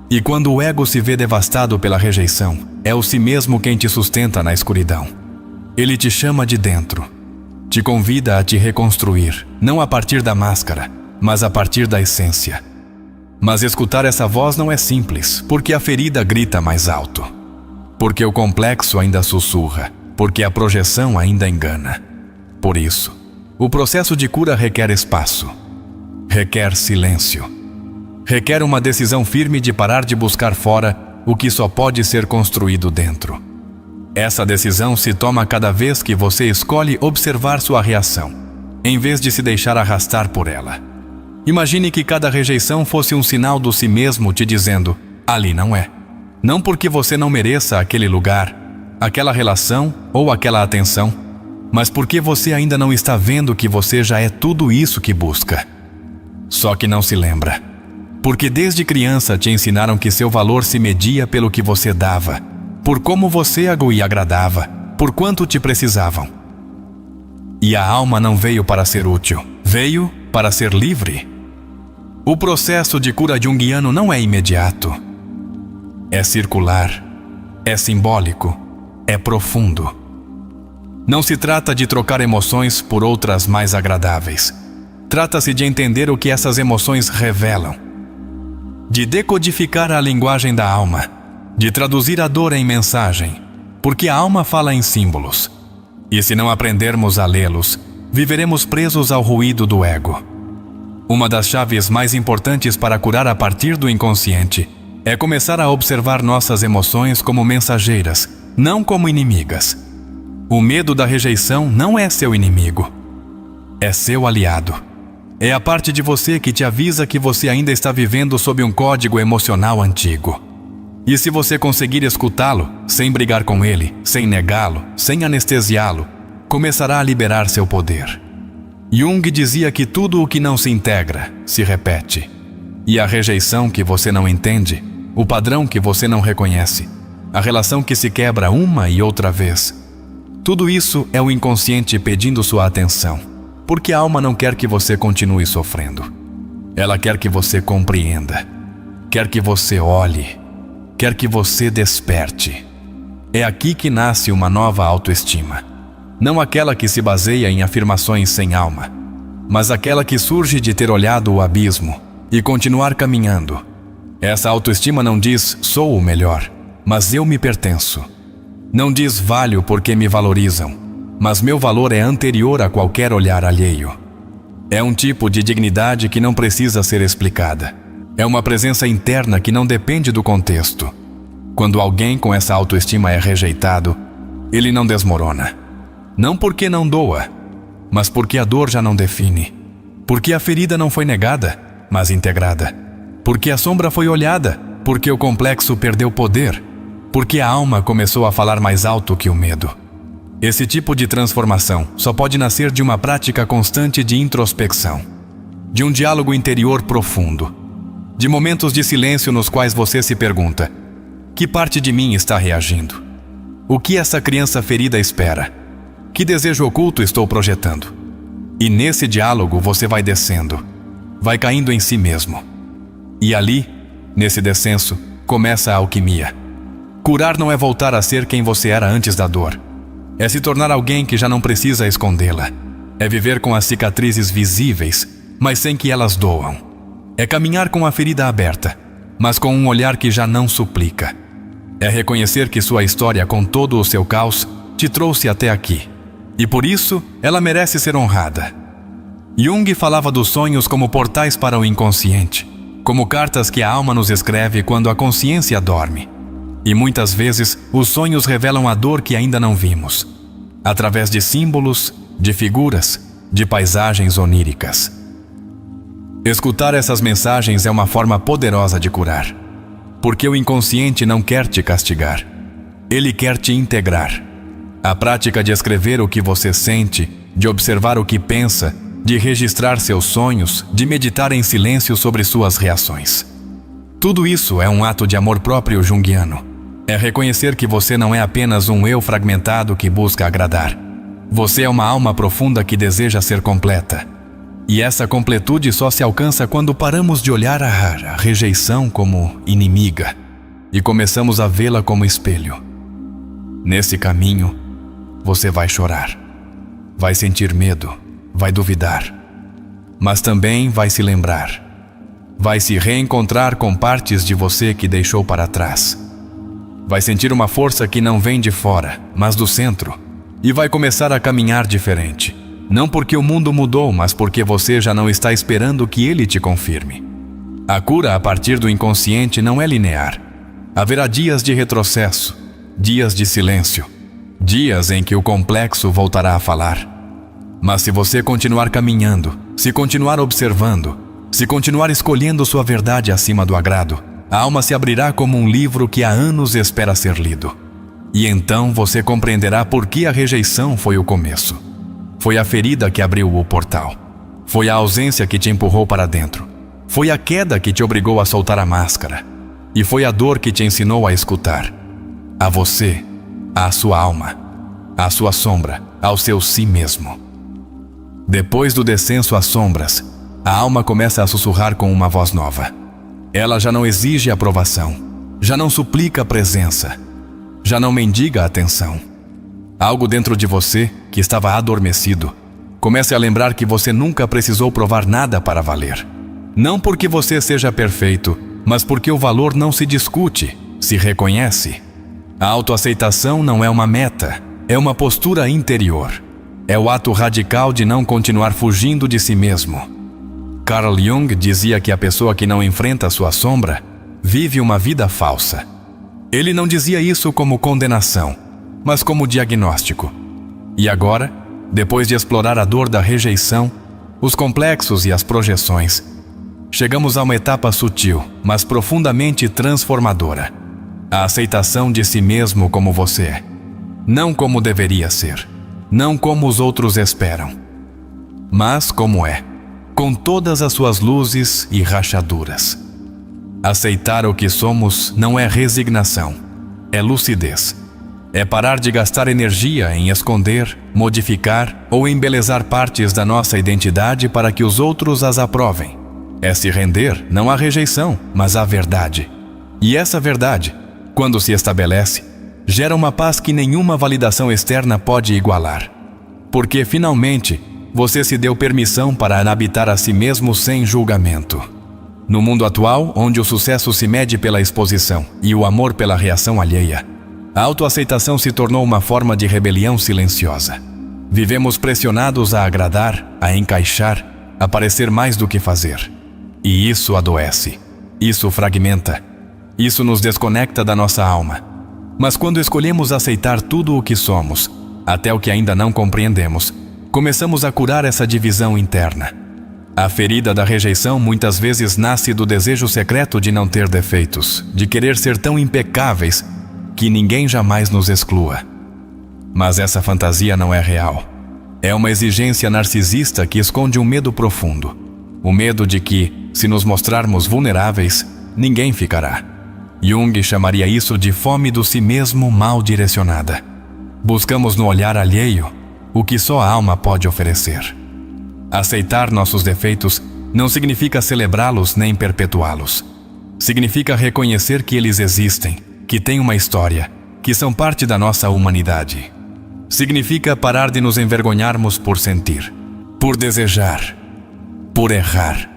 E quando o ego se vê devastado pela rejeição, é o si mesmo quem te sustenta na escuridão. Ele te chama de dentro, te convida a te reconstruir, não a partir da máscara, mas a partir da essência. Mas escutar essa voz não é simples, porque a ferida grita mais alto. Porque o complexo ainda sussurra, porque a projeção ainda engana. Por isso, o processo de cura requer espaço, requer silêncio, requer uma decisão firme de parar de buscar fora o que só pode ser construído dentro. Essa decisão se toma cada vez que você escolhe observar sua reação, em vez de se deixar arrastar por ela. Imagine que cada rejeição fosse um sinal do si mesmo te dizendo: ali não é. Não porque você não mereça aquele lugar, aquela relação ou aquela atenção, mas porque você ainda não está vendo que você já é tudo isso que busca. Só que não se lembra. Porque desde criança te ensinaram que seu valor se media pelo que você dava, por como você lhe agradava, por quanto te precisavam. E a alma não veio para ser útil, veio para ser livre. O processo de cura junguiano não é imediato. É circular, é simbólico, é profundo. Não se trata de trocar emoções por outras mais agradáveis. Trata-se de entender o que essas emoções revelam. de decodificar a linguagem da alma, de traduzir a dor em mensagem, porque a alma fala em símbolos. E se não aprendermos a lê-los, viveremos presos ao ruído do ego. Uma das chaves mais importantes para curar a partir do inconsciente é começar a observar nossas emoções como mensageiras, não como inimigas. O medo da rejeição não é seu inimigo, é seu aliado. É a parte de você que te avisa que você ainda está vivendo sob um código emocional antigo. E se você conseguir escutá-lo, sem brigar com ele, sem negá-lo, sem anestesiá-lo, começará a liberar seu poder. Jung dizia que tudo o que não se integra, se repete. E a rejeição que você não entende, o padrão que você não reconhece, a relação que se quebra uma e outra vez, tudo isso é o inconsciente pedindo sua atenção. Porque a alma não quer que você continue sofrendo. Ela quer que você compreenda. Quer que você olhe. Quer que você desperte. É aqui que nasce uma nova autoestima. Não aquela que se baseia em afirmações sem alma, mas aquela que surge de ter olhado o abismo e continuar caminhando. Essa autoestima não diz sou o melhor, mas eu me pertenço. Não diz valho porque me valorizam, mas meu valor é anterior a qualquer olhar alheio. É um tipo de dignidade que não precisa ser explicada. É uma presença interna que não depende do contexto. Quando alguém com essa autoestima é rejeitado, ele não desmorona. Não porque não doa, mas porque a dor já não define. Porque a ferida não foi negada, mas integrada. Porque a sombra foi olhada, porque o complexo perdeu poder. Porque a alma começou a falar mais alto que o medo. Esse tipo de transformação só pode nascer de uma prática constante de introspecção, de um diálogo interior profundo, de momentos de silêncio nos quais você se pergunta: que parte de mim está reagindo? O que essa criança ferida espera? Que desejo oculto estou projetando? E nesse diálogo você vai descendo, vai caindo em si mesmo. E ali, nesse descenso, começa a alquimia. Curar não é voltar a ser quem você era antes da dor. É se tornar alguém que já não precisa escondê-la. É viver com as cicatrizes visíveis, mas sem que elas doam. É caminhar com a ferida aberta, mas com um olhar que já não suplica. É reconhecer que sua história, com todo o seu caos, te trouxe até aqui. E por isso, ela merece ser honrada. Jung falava dos sonhos como portais para o inconsciente, como cartas que a alma nos escreve quando a consciência dorme. E muitas vezes, os sonhos revelam a dor que ainda não vimos, através de símbolos, de figuras, de paisagens oníricas. Escutar essas mensagens é uma forma poderosa de curar, porque o inconsciente não quer te castigar, ele quer te integrar. A prática de escrever o que você sente, de observar o que pensa, de registrar seus sonhos, de meditar em silêncio sobre suas reações. Tudo isso é um ato de amor próprio junguiano. É reconhecer que você não é apenas um eu fragmentado que busca agradar. Você é uma alma profunda que deseja ser completa. E essa completude só se alcança quando paramos de olhar a rejeição como inimiga e começamos a vê-la como espelho. Nesse caminho, você vai chorar, vai sentir medo, vai duvidar, mas também vai se lembrar. Vai se reencontrar com partes de você que deixou para trás. Vai sentir uma força que não vem de fora, mas do centro, e vai começar a caminhar diferente. Não porque o mundo mudou, mas porque você já não está esperando que ele te confirme. A cura a partir do inconsciente não é linear. Haverá dias de retrocesso, dias de silêncio, dias em que o complexo voltará a falar. Mas se você continuar caminhando, se continuar observando, se continuar escolhendo sua verdade acima do agrado, a alma se abrirá como um livro que há anos espera ser lido. E então você compreenderá por que a rejeição foi o começo. Foi a ferida que abriu o portal. Foi a ausência que te empurrou para dentro. Foi a queda que te obrigou a soltar a máscara. E foi a dor que te ensinou a escutar. A você, à sua alma, à sua sombra, ao seu si mesmo. Depois do descenso às sombras, a alma começa a sussurrar com uma voz nova. Ela já não exige aprovação, já não suplica presença, já não mendiga atenção. Algo dentro de você, que estava adormecido, comece a lembrar que você nunca precisou provar nada para valer. Não porque você seja perfeito, mas porque o valor não se discute, se reconhece. A autoaceitação não é uma meta, é uma postura interior. É o ato radical de não continuar fugindo de si mesmo. Carl Jung dizia que a pessoa que não enfrenta sua sombra vive uma vida falsa. Ele não dizia isso como condenação, mas como diagnóstico. E agora, depois de explorar a dor da rejeição, os complexos e as projeções, chegamos a uma etapa sutil, mas profundamente transformadora. A aceitação de si mesmo como você é. Não como deveria ser. Não como os outros esperam. Mas como é. Com todas as suas luzes e rachaduras. Aceitar o que somos não é resignação. É lucidez. É parar de gastar energia em esconder, modificar ou embelezar partes da nossa identidade para que os outros as aprovem. É se render não à rejeição, mas à verdade. E essa verdade, quando se estabelece, gera uma paz que nenhuma validação externa pode igualar. Porque, finalmente, você se deu permissão para habitar a si mesmo sem julgamento. No mundo atual, onde o sucesso se mede pela exposição e o amor pela reação alheia, a autoaceitação se tornou uma forma de rebelião silenciosa. Vivemos pressionados a agradar, a encaixar, a parecer mais do que fazer. E isso adoece. Isso fragmenta. Isso nos desconecta da nossa alma. Mas quando escolhemos aceitar tudo o que somos, até o que ainda não compreendemos, começamos a curar essa divisão interna. A ferida da rejeição muitas vezes nasce do desejo secreto de não ter defeitos, de querer ser tão impecáveis que ninguém jamais nos exclua. Mas essa fantasia não é real. É uma exigência narcisista que esconde um medo profundo. O medo de que, se nos mostrarmos vulneráveis, ninguém ficará. Jung chamaria isso de fome do si mesmo mal direcionada. Buscamos no olhar alheio o que só a alma pode oferecer. Aceitar nossos defeitos não significa celebrá-los nem perpetuá-los. Significa reconhecer que eles existem, que têm uma história, que são parte da nossa humanidade. Significa parar de nos envergonharmos por sentir, por desejar, por errar.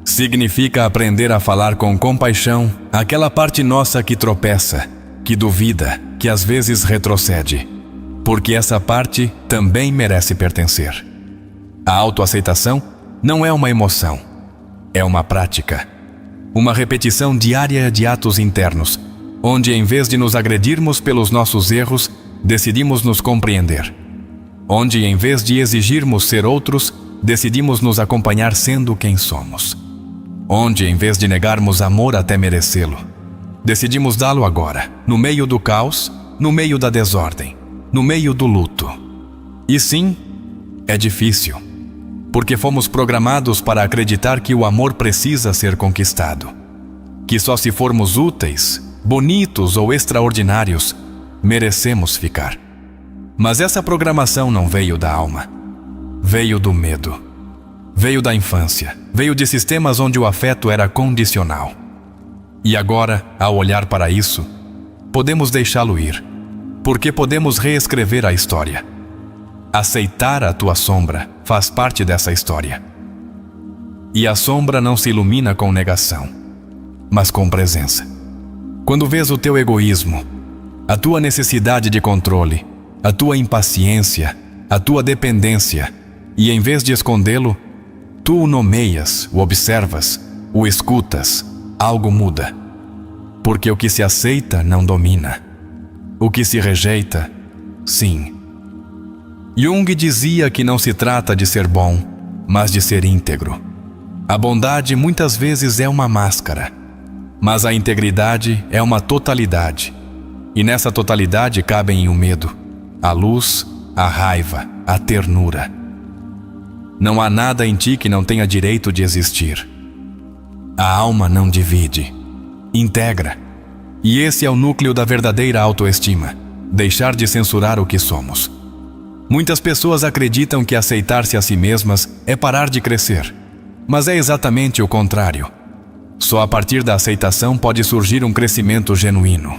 Significa aprender a falar com compaixão aquela parte nossa que tropeça, que duvida, que às vezes retrocede, porque essa parte também merece pertencer. A autoaceitação não é uma emoção, é uma prática, uma repetição diária de atos internos, onde em vez de nos agredirmos pelos nossos erros, decidimos nos compreender. Onde em vez de exigirmos ser outros, decidimos nos acompanhar sendo quem somos. Onde, em vez de negarmos amor até merecê-lo, decidimos dá-lo agora, no meio do caos, no meio da desordem, no meio do luto. E sim, é difícil, porque fomos programados para acreditar que o amor precisa ser conquistado, que só se formos úteis, bonitos ou extraordinários, merecemos ficar. Mas essa programação não veio da alma, veio do medo. Veio da infância, veio de sistemas onde o afeto era condicional. E agora, ao olhar para isso, podemos deixá-lo ir, porque podemos reescrever a história. Aceitar a tua sombra faz parte dessa história. E a sombra não se ilumina com negação, mas com presença. Quando vês o teu egoísmo, a tua necessidade de controle, a tua impaciência, a tua dependência, e em vez de escondê-lo, tu o nomeias, o observas, o escutas, algo muda. Porque o que se aceita não domina. O que se rejeita, sim. Jung dizia que não se trata de ser bom, mas de ser íntegro. A bondade muitas vezes é uma máscara, mas a integridade é uma totalidade. E nessa totalidade cabem o medo, a luz, a raiva, a ternura. Não há nada em ti que não tenha direito de existir. A alma não divide, integra. E esse é o núcleo da verdadeira autoestima, deixar de censurar o que somos. Muitas pessoas acreditam que aceitar-se a si mesmas é parar de crescer, mas é exatamente o contrário. Só a partir da aceitação pode surgir um crescimento genuíno,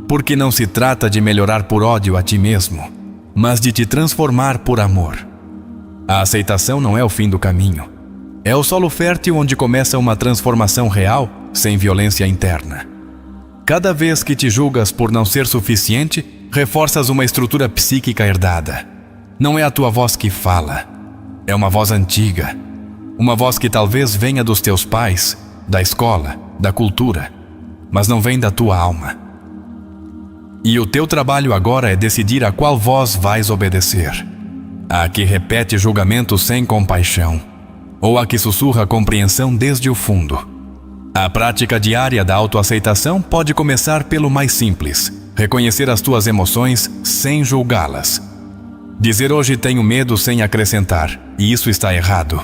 porque não se trata de melhorar por ódio a ti mesmo, mas de te transformar por amor. A aceitação não é o fim do caminho, É o solo fértil onde começa uma transformação real, sem violência interna. Cada vez que te julgas por não ser suficiente, reforças uma estrutura psíquica herdada. Não é a tua voz que fala, é uma voz antiga. Uma voz que talvez venha dos teus pais, da escola, da cultura, mas não vem da tua alma. E o teu trabalho agora é decidir a qual voz vais obedecer. A que repete julgamento sem compaixão, ou a que sussurra compreensão desde o fundo. A prática diária da autoaceitação pode começar pelo mais simples: reconhecer as tuas emoções sem julgá-las. Dizer hoje tenho medo sem acrescentar, e isso está errado.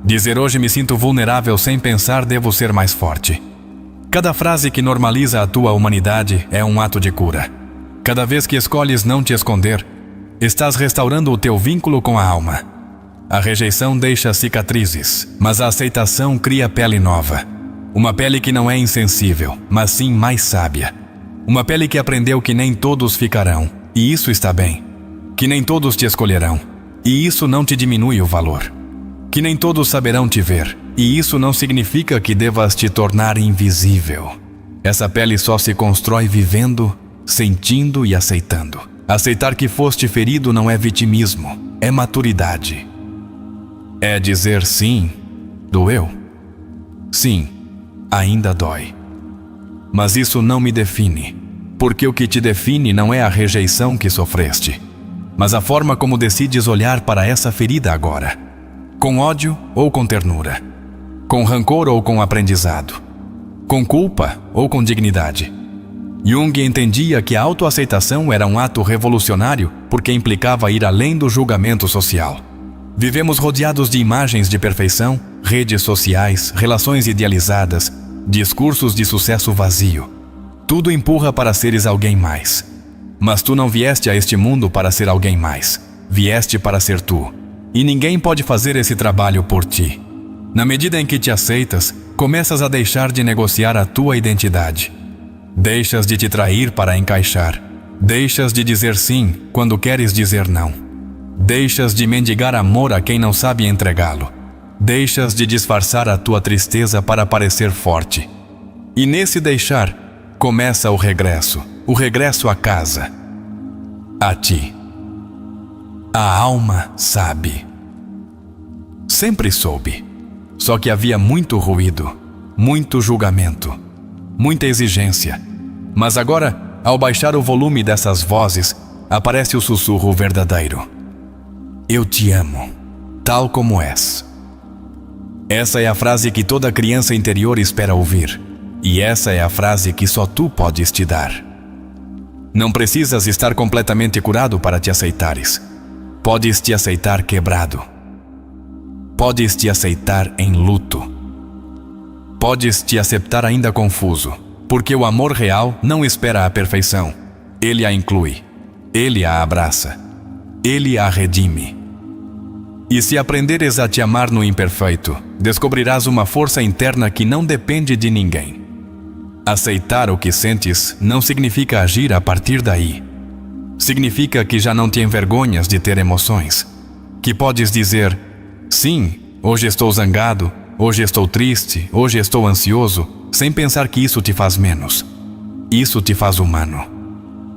Dizer hoje me sinto vulnerável sem pensar devo ser mais forte. Cada frase que normaliza a tua humanidade é um ato de cura. Cada vez que escolhes não te esconder, estás restaurando o teu vínculo com a alma. A rejeição deixa cicatrizes, mas a aceitação cria pele nova. Uma pele que não é insensível, mas sim mais sábia. Uma pele que aprendeu que nem todos ficarão, e isso está bem. Que nem todos te escolherão, e isso não te diminui o valor. Que nem todos saberão te ver, e isso não significa que devas te tornar invisível. Essa pele só se constrói vivendo, sentindo e aceitando. Aceitar que foste ferido não é vitimismo, é maturidade. É dizer sim, doeu. Sim, ainda dói. Mas isso não me define, porque o que te define não é a rejeição que sofreste, mas a forma como decides olhar para essa ferida agora. Com ódio ou com ternura. Com rancor ou com aprendizado. Com culpa ou com dignidade. Jung entendia que a autoaceitação era um ato revolucionário porque implicava ir além do julgamento social. Vivemos rodeados de imagens de perfeição, redes sociais, relações idealizadas, discursos de sucesso vazio. Tudo empurra para seres alguém mais. Mas tu não vieste a este mundo para ser alguém mais. Vieste para ser tu. E ninguém pode fazer esse trabalho por ti. Na medida em que te aceitas, começas a deixar de negociar a tua identidade. Deixas de te trair para encaixar. Deixas de dizer sim quando queres dizer não. Deixas de mendigar amor a quem não sabe entregá-lo. Deixas de disfarçar a tua tristeza para parecer forte. E nesse deixar, começa o regresso à casa. A ti. A alma sabe. Sempre soube. Só que havia muito ruído, muito julgamento, muita exigência. Mas agora, ao baixar o volume dessas vozes, aparece o sussurro verdadeiro. Eu te amo, tal como és. Essa é a frase que toda criança interior espera ouvir. E essa é a frase que só tu podes te dar. Não precisas estar completamente curado para te aceitares. Podes te aceitar quebrado. Podes te aceitar em luto. Podes te aceitar ainda confuso, porque o amor real não espera a perfeição. Ele a inclui. Ele a abraça. Ele a redime. E se aprenderes a te amar no imperfeito, descobrirás uma força interna que não depende de ninguém. Aceitar o que sentes não significa agir a partir daí. Significa que já não te envergonhas de ter emoções. Que podes dizer, sim, hoje estou zangado, hoje estou triste, hoje estou ansioso, sem pensar que isso te faz menos. Isso te faz humano.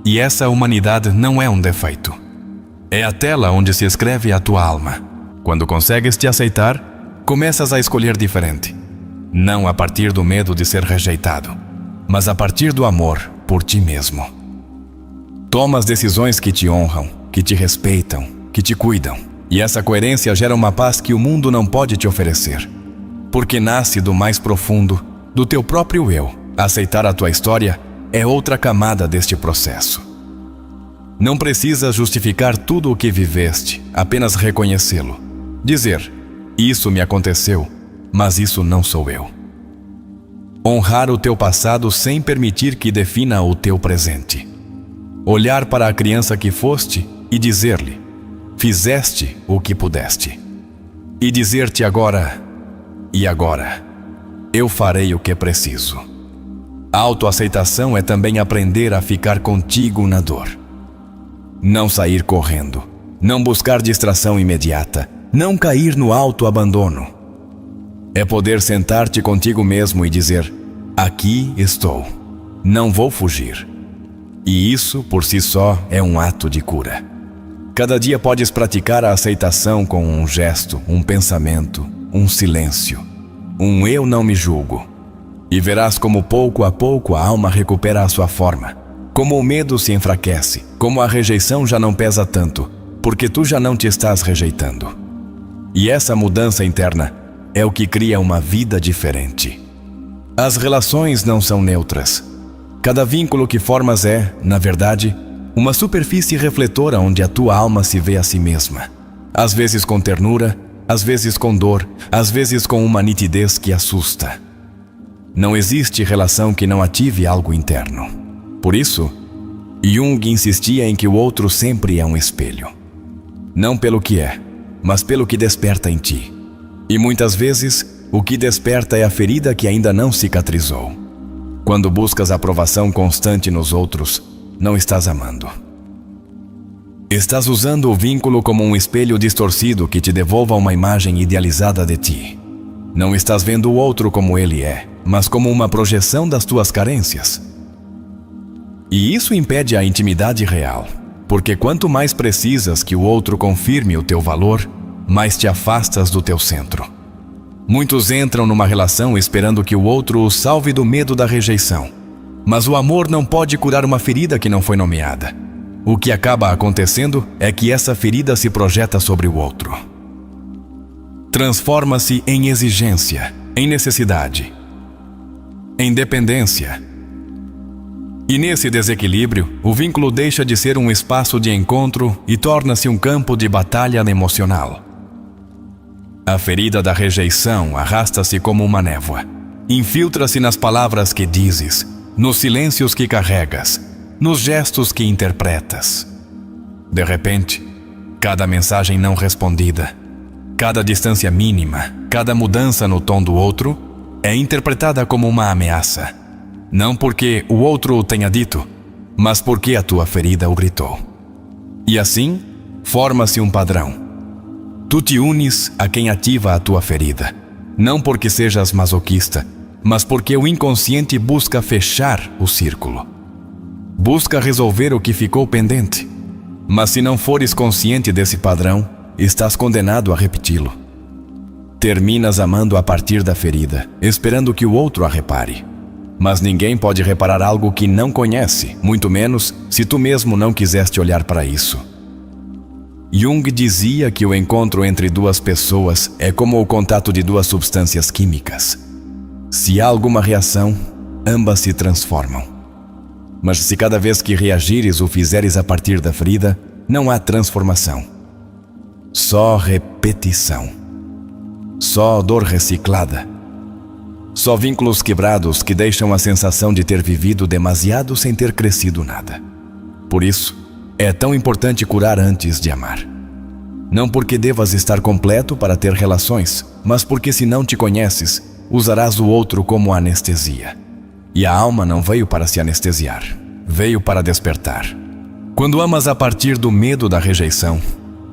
E essa humanidade não é um defeito. É a tela onde se escreve a tua alma. Quando consegues te aceitar, começas a escolher diferente. Não a partir do medo de ser rejeitado, mas a partir do amor por ti mesmo. Tomas decisões que te honram, que te respeitam, que te cuidam. E essa coerência gera uma paz que o mundo não pode te oferecer. Porque nasce do mais profundo, do teu próprio eu. Aceitar a tua história é outra camada deste processo. Não precisas justificar tudo o que viveste, apenas reconhecê-lo. Dizer, isso me aconteceu, mas isso não sou eu. Honrar o teu passado sem permitir que defina o teu presente. Olhar para a criança que foste e dizer-lhe, fizeste o que pudeste. E dizer-te agora, e agora, eu farei o que é preciso. A autoaceitação é também aprender a ficar contigo na dor. Não sair correndo, não buscar distração imediata, não cair no autoabandono. É poder sentar-te contigo mesmo e dizer: aqui estou, não vou fugir. E isso, por si só, é um ato de cura. Cada dia podes praticar a aceitação com um gesto, um pensamento, um silêncio, um eu não me julgo. E verás como pouco a pouco a alma recupera a sua forma, como o medo se enfraquece, como a rejeição já não pesa tanto, porque tu já não te estás rejeitando. E essa mudança interna é o que cria uma vida diferente. As relações não são neutras. Cada vínculo que formas é, na verdade, uma superfície refletora onde a tua alma se vê a si mesma. Às vezes com ternura, às vezes com dor, às vezes com uma nitidez que assusta. Não existe relação que não ative algo interno. Por isso, Jung insistia em que o outro sempre é um espelho. Não pelo que é, mas pelo que desperta em ti. E muitas vezes, o que desperta é a ferida que ainda não cicatrizou. Quando buscas aprovação constante nos outros, não estás amando. Estás usando o vínculo como um espelho distorcido que te devolva uma imagem idealizada de ti. Não estás vendo o outro como ele é, mas como uma projeção das tuas carências. E isso impede a intimidade real, porque quanto mais precisas que o outro confirme o teu valor, mais te afastas do teu centro. Muitos entram numa relação esperando que o outro os salve do medo da rejeição. Mas o amor não pode curar uma ferida que não foi nomeada. O que acaba acontecendo é que essa ferida se projeta sobre o outro. Transforma-se em exigência, em necessidade, em dependência. E nesse desequilíbrio, o vínculo deixa de ser um espaço de encontro e torna-se um campo de batalha emocional. A ferida da rejeição arrasta-se como uma névoa. Infiltra-se nas palavras que dizes, nos silêncios que carregas, nos gestos que interpretas. De repente, cada mensagem não respondida, cada distância mínima, cada mudança no tom do outro é interpretada como uma ameaça. Não porque o outro o tenha dito, mas porque a tua ferida o gritou. E assim, forma-se um padrão. Tu te unes a quem ativa a tua ferida, não porque sejas masoquista, mas porque o inconsciente busca fechar o círculo. Busca resolver o que ficou pendente. Mas se não fores consciente desse padrão, estás condenado a repeti-lo. Terminas amando a partir da ferida, esperando que o outro a repare. Mas ninguém pode reparar algo que não conhece, muito menos se tu mesmo não quiseste olhar para isso. Jung dizia que o encontro entre duas pessoas é como o contato de duas substâncias químicas. Se há alguma reação, ambas se transformam. Mas se cada vez que reagires o fizeres a partir da ferida, não há transformação. Só repetição. Só dor reciclada. Só vínculos quebrados que deixam a sensação de ter vivido demasiado sem ter crescido nada. Por isso, é tão importante curar antes de amar. Não porque devas estar completo para ter relações, mas porque se não te conheces, usarás o outro como anestesia. E a alma não veio para se anestesiar, veio para despertar. Quando amas a partir do medo da rejeição,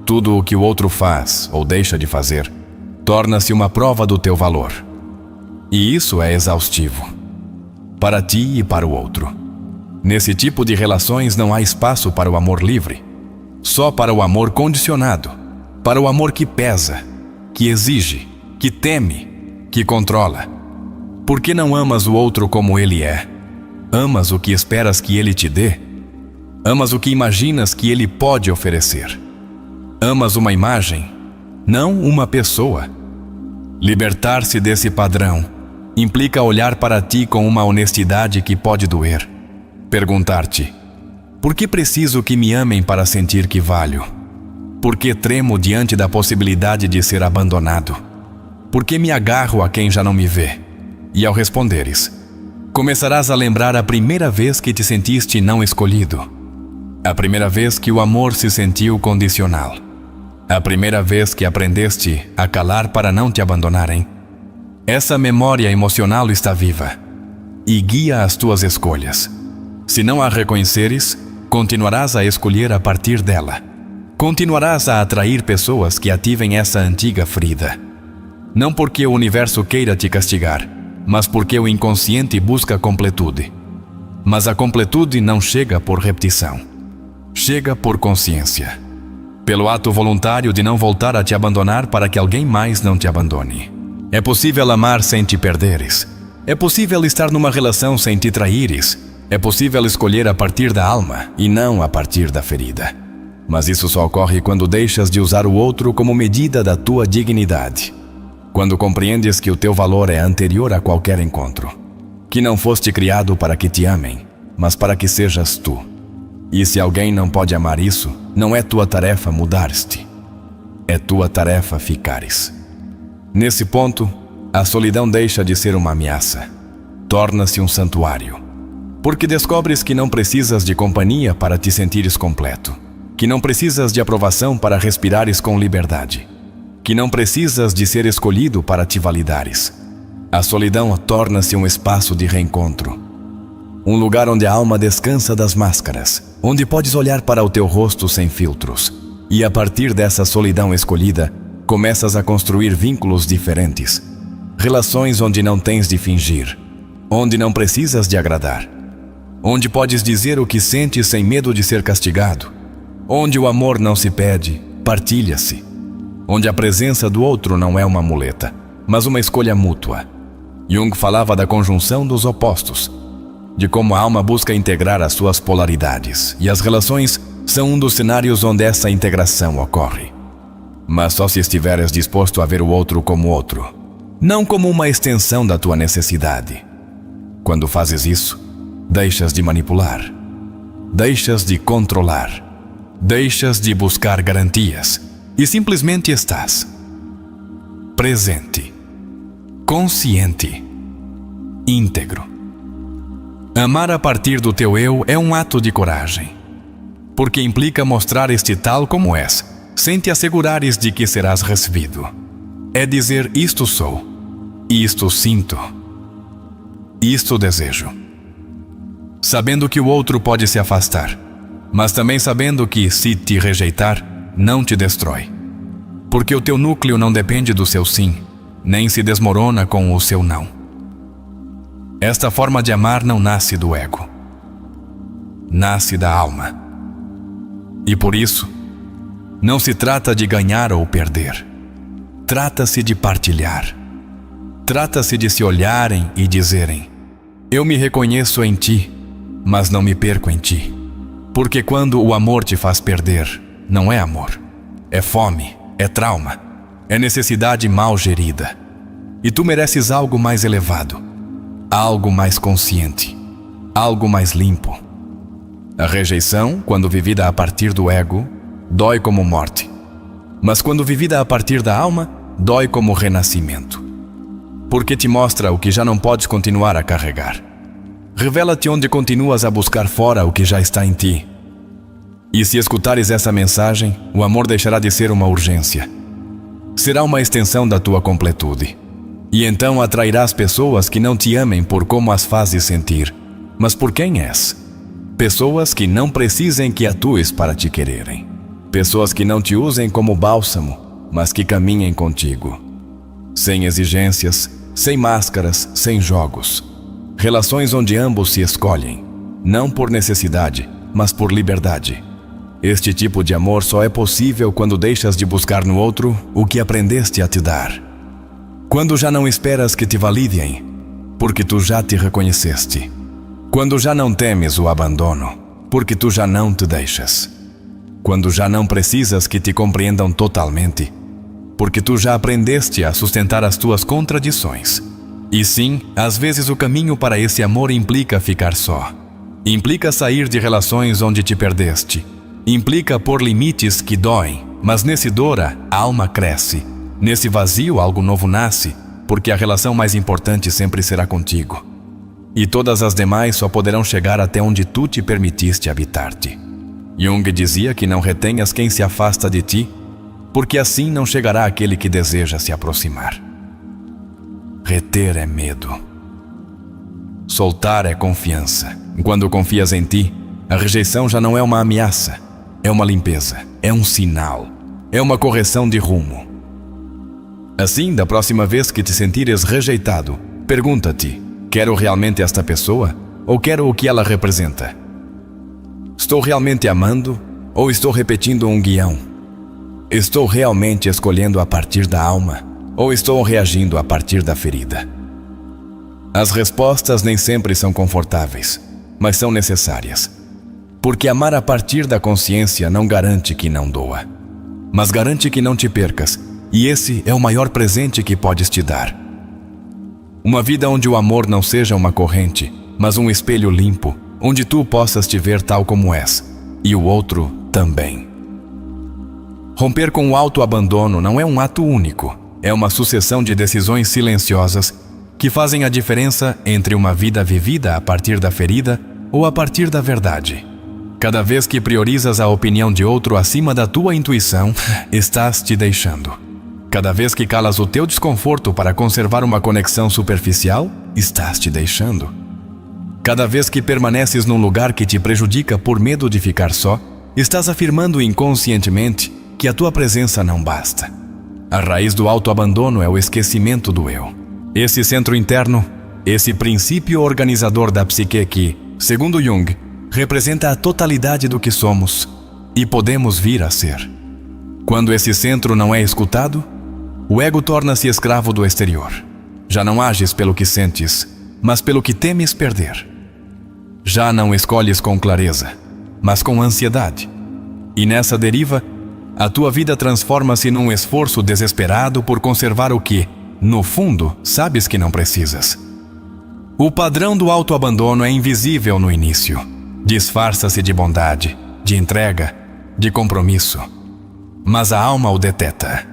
tudo o que o outro faz ou deixa de fazer, torna-se uma prova do teu valor. E isso é exaustivo, para ti e para o outro. Nesse tipo de relações não há espaço para o amor livre, só para o amor condicionado, para o amor que pesa, que exige, que teme, que controla. Por que não amas o outro como ele é? Amas o que esperas que ele te dê? Amas o que imaginas que ele pode oferecer? Amas uma imagem, não uma pessoa. Libertar-se desse padrão implica olhar para ti com uma honestidade que pode doer. Perguntar-te: por que preciso que me amem para sentir que valho? Por que tremo diante da possibilidade de ser abandonado? Por que me agarro a quem já não me vê? E ao responderes, começarás a lembrar a primeira vez que te sentiste não escolhido. A primeira vez que o amor se sentiu condicional. A primeira vez que aprendeste a calar para não te abandonarem. Essa memória emocional está viva e guia as tuas escolhas. Se não a reconheceres, continuarás a escolher a partir dela. Continuarás a atrair pessoas que ativem essa antiga ferida. Não porque o universo queira te castigar, mas porque o inconsciente busca completude. Mas a completude não chega por repetição. Chega por consciência. Pelo ato voluntário de não voltar a te abandonar para que alguém mais não te abandone. É possível amar sem te perderes. É possível estar numa relação sem te traíres. É possível escolher a partir da alma e não a partir da ferida. Mas isso só ocorre quando deixas de usar o outro como medida da tua dignidade. Quando compreendes que o teu valor é anterior a qualquer encontro. Que não foste criado para que te amem, mas para que sejas tu. E se alguém não pode amar isso, não é tua tarefa mudar-te. É tua tarefa ficares. Nesse ponto, a solidão deixa de ser uma ameaça. Torna-se um santuário. Porque descobres que não precisas de companhia para te sentires completo. Que não precisas de aprovação para respirares com liberdade. Que não precisas de ser escolhido para te validares. A solidão torna-se um espaço de reencontro. Um lugar onde a alma descansa das máscaras, onde podes olhar para o teu rosto sem filtros. E a partir dessa solidão escolhida, começas a construir vínculos diferentes. Relações onde não tens de fingir, onde não precisas de agradar. Onde podes dizer o que sentes sem medo de ser castigado. Onde o amor não se pede, partilha-se. Onde a presença do outro não é uma muleta, mas uma escolha mútua. Jung falava da conjunção dos opostos, de como a alma busca integrar as suas polaridades, e as relações são um dos cenários onde essa integração ocorre. Mas só se estiveres disposto a ver o outro como outro, não como uma extensão da tua necessidade. Quando fazes isso, deixas de manipular, deixas de controlar, deixas de buscar garantias e simplesmente estás presente, consciente, íntegro. Amar a partir do teu eu é um ato de coragem, porque implica mostrar este tal como és, sem te assegurares de que serás recebido. É dizer isto sou, isto sinto, isto desejo. Sabendo que o outro pode se afastar, mas também sabendo que, se te rejeitar, não te destrói. Porque o teu núcleo não depende do seu sim, nem se desmorona com o seu não. Esta forma de amar não nasce do ego. Nasce da alma. E por isso, não se trata de ganhar ou perder. Trata-se de partilhar. Trata-se de se olharem e dizerem: eu me reconheço em ti, mas não me perco em ti. Porque quando o amor te faz perder, não é amor. É fome, é trauma, é necessidade mal gerida. E tu mereces algo mais elevado, algo mais consciente, algo mais limpo. A rejeição, quando vivida a partir do ego, dói como morte. Mas quando vivida a partir da alma, dói como renascimento. Porque te mostra o que já não podes continuar a carregar. Revela-te onde continuas a buscar fora o que já está em ti. E se escutares essa mensagem, o amor deixará de ser uma urgência. Será uma extensão da tua completude. E então atrairás pessoas que não te amem por como as fazes sentir, mas por quem és. Pessoas que não precisem que atues para te quererem. Pessoas que não te usem como bálsamo, mas que caminhem contigo. Sem exigências, sem máscaras, sem jogos. Relações onde ambos se escolhem, não por necessidade, mas por liberdade. Este tipo de amor só é possível quando deixas de buscar no outro o que aprendeste a te dar. Quando já não esperas que te validem, porque tu já te reconheceste. Quando já não temes o abandono, porque tu já não te deixas. Quando já não precisas que te compreendam totalmente, porque tu já aprendeste a sustentar as tuas contradições. E sim, às vezes o caminho para esse amor implica ficar só. Implica sair de relações onde te perdeste. Implica pôr limites que doem, mas nesse dor a alma cresce. Nesse vazio algo novo nasce, porque a relação mais importante sempre será contigo. E todas as demais só poderão chegar até onde tu te permitiste habitar-te. Jung dizia que não retenhas quem se afasta de ti, porque assim não chegará aquele que deseja se aproximar. Reter é medo. Soltar é confiança. Quando confias em ti, a rejeição já não é uma ameaça, é uma limpeza, é um sinal, é uma correção de rumo. Assim, da próxima vez que te sentires rejeitado, pergunta-te: quero realmente esta pessoa ou quero o que ela representa? Estou realmente amando ou estou repetindo um guião? Estou realmente escolhendo a partir da alma ou estou reagindo a partir da ferida? As respostas nem sempre são confortáveis, mas são necessárias. Porque amar a partir da consciência não garante que não doa, mas garante que não te percas, e esse é o maior presente que podes te dar. Uma vida onde o amor não seja uma corrente, mas um espelho limpo, onde tu possas te ver tal como és, e o outro também. Romper com o autoabandono não é um ato único, é uma sucessão de decisões silenciosas que fazem a diferença entre uma vida vivida a partir da ferida ou a partir da verdade. Cada vez que priorizas a opinião de outro acima da tua intuição, estás te deixando. Cada vez que calas o teu desconforto para conservar uma conexão superficial, estás te deixando. Cada vez que permaneces num lugar que te prejudica por medo de ficar só, estás afirmando inconscientemente que a tua presença não basta. A raiz do autoabandono é o esquecimento do eu. Esse centro interno, esse princípio organizador da psique que, segundo Jung, representa a totalidade do que somos e podemos vir a ser. Quando esse centro não é escutado, o ego torna-se escravo do exterior. Já não ages pelo que sentes, mas pelo que temes perder. Já não escolhes com clareza, mas com ansiedade. E nessa deriva, a tua vida transforma-se num esforço desesperado por conservar o que, no fundo, sabes que não precisas. O padrão do autoabandono é invisível no início. Disfarça-se de bondade, de entrega, de compromisso. Mas a alma o deteta.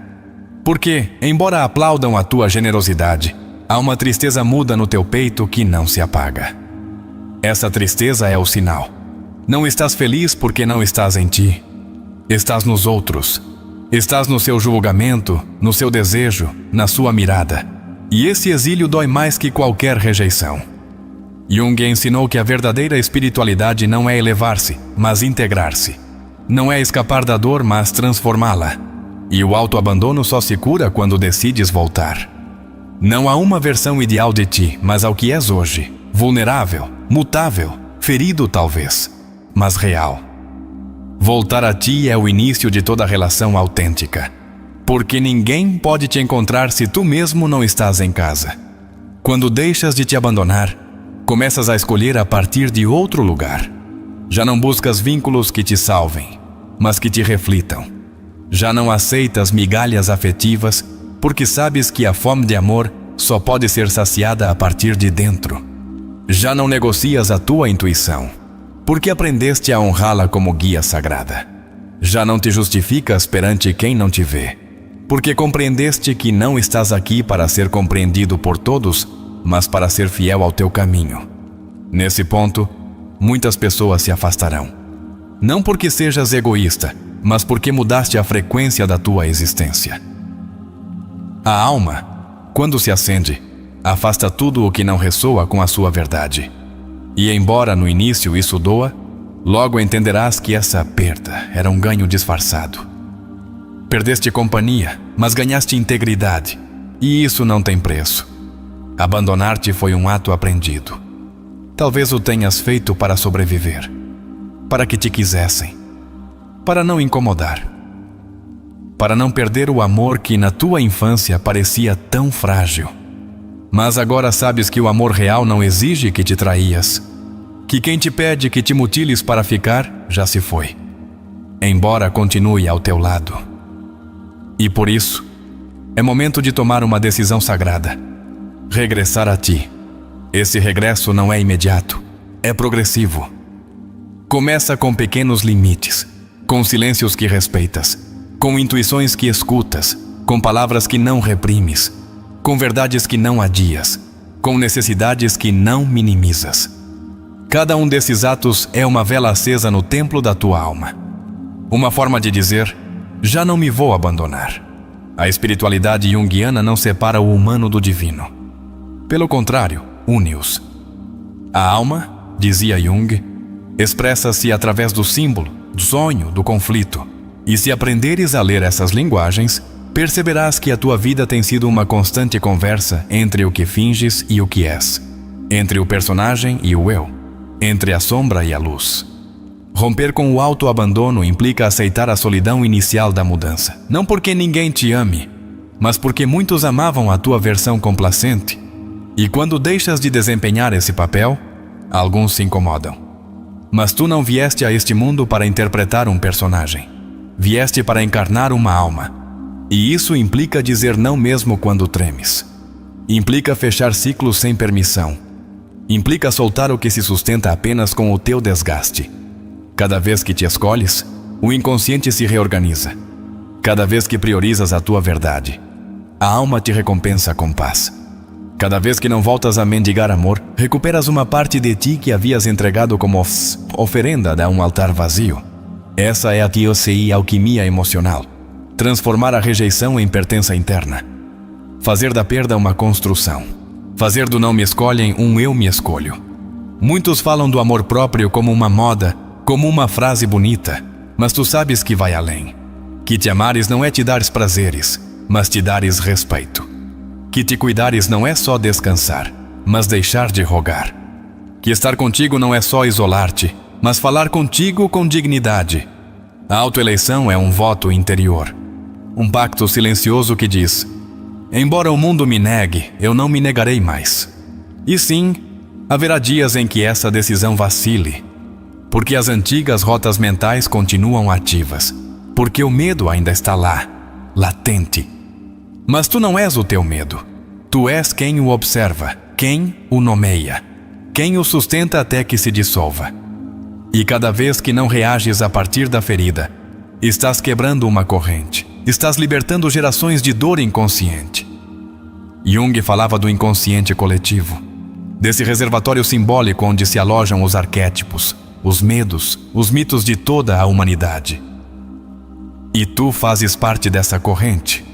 Porque, embora aplaudam a tua generosidade, há uma tristeza muda no teu peito que não se apaga. Essa tristeza é o sinal. Não estás feliz porque não estás em ti. Estás nos outros. Estás no seu julgamento, no seu desejo, na sua mirada. E esse exílio dói mais que qualquer rejeição. Jung ensinou que a verdadeira espiritualidade não é elevar-se, mas integrar-se. Não é escapar da dor, mas transformá-la. E o autoabandono só se cura quando decides voltar. Não há uma versão ideal de ti, mas ao que és hoje. Vulnerável, mutável, ferido talvez, mas real. Voltar a ti é o início de toda relação autêntica. Porque ninguém pode te encontrar se tu mesmo não estás em casa. Quando deixas de te abandonar, começas a escolher a partir de outro lugar. Já não buscas vínculos que te salvem, mas que te reflitam. Já não aceitas migalhas afetivas, porque sabes que a fome de amor só pode ser saciada a partir de dentro. Já não negocias a tua intuição, porque aprendeste a honrá-la como guia sagrada. Já não te justificas perante quem não te vê, porque compreendeste que não estás aqui para ser compreendido por todos, mas para ser fiel ao teu caminho. Nesse ponto, muitas pessoas se afastarão. Não porque sejas egoísta, mas porque mudaste a frequência da tua existência. A alma, quando se acende, afasta tudo o que não ressoa com a sua verdade. E embora no início isso doa, logo entenderás que essa perda era um ganho disfarçado. Perdeste companhia, mas ganhaste integridade, e isso não tem preço. Abandonar-te foi um ato aprendido. Talvez o tenhas feito para sobreviver, para que te quisessem, para não incomodar, para não perder o amor que na tua infância parecia tão frágil. Mas agora sabes que o amor real não exige que te traías, que quem te pede que te mutiles para ficar já se foi, embora continue ao teu lado. E por isso, é momento de tomar uma decisão sagrada: regressar a ti. Esse regresso não é imediato, é progressivo. Começa com pequenos limites, com silêncios que respeitas, com intuições que escutas, com palavras que não reprimes, com verdades que não adias, com necessidades que não minimizas. Cada um desses atos é uma vela acesa no templo da tua alma. Uma forma de dizer: já não me vou abandonar. A espiritualidade junguiana não separa o humano do divino. Pelo contrário, une-os. A alma, dizia Jung, expressa-se através do símbolo, do sonho, do conflito. E se aprenderes a ler essas linguagens, perceberás que a tua vida tem sido uma constante conversa entre o que finges e o que és, entre o personagem e o eu, entre a sombra e a luz. Romper com o autoabandono implica aceitar a solidão inicial da mudança. Não porque ninguém te ame, mas porque muitos amavam a tua versão complacente. E quando deixas de desempenhar esse papel, alguns se incomodam. Mas tu não vieste a este mundo para interpretar um personagem. Vieste para encarnar uma alma. E isso implica dizer não mesmo quando tremes. Implica fechar ciclos sem permissão. Implica soltar o que se sustenta apenas com o teu desgaste. Cada vez que te escolhes, o inconsciente se reorganiza. Cada vez que priorizas a tua verdade, a alma te recompensa com paz. Cada vez que não voltas a mendigar amor, recuperas uma parte de ti que havias entregado como oferenda a um altar vazio. Essa é a TOCI alquimia emocional. Transformar a rejeição em pertença interna. Fazer da perda uma construção. Fazer do não me escolhem um eu me escolho. Muitos falam do amor próprio como uma moda, como uma frase bonita, mas tu sabes que vai além. Que te amares não é te dares prazeres, mas te dares respeito. Que te cuidares não é só descansar, mas deixar de rogar. Que estar contigo não é só isolar-te, mas falar contigo com dignidade. A autoeleição é um voto interior. Um pacto silencioso que diz: embora o mundo me negue, eu não me negarei mais. E sim, haverá dias em que essa decisão vacile, porque as antigas rotas mentais continuam ativas, porque o medo ainda está lá, latente. Mas tu não és o teu medo. Tu és quem o observa, quem o nomeia, quem o sustenta até que se dissolva. E cada vez que não reages a partir da ferida, estás quebrando uma corrente. Estás libertando gerações de dor inconsciente. Jung falava do inconsciente coletivo, desse reservatório simbólico onde se alojam os arquétipos, os medos, os mitos de toda a humanidade. E tu fazes parte dessa corrente.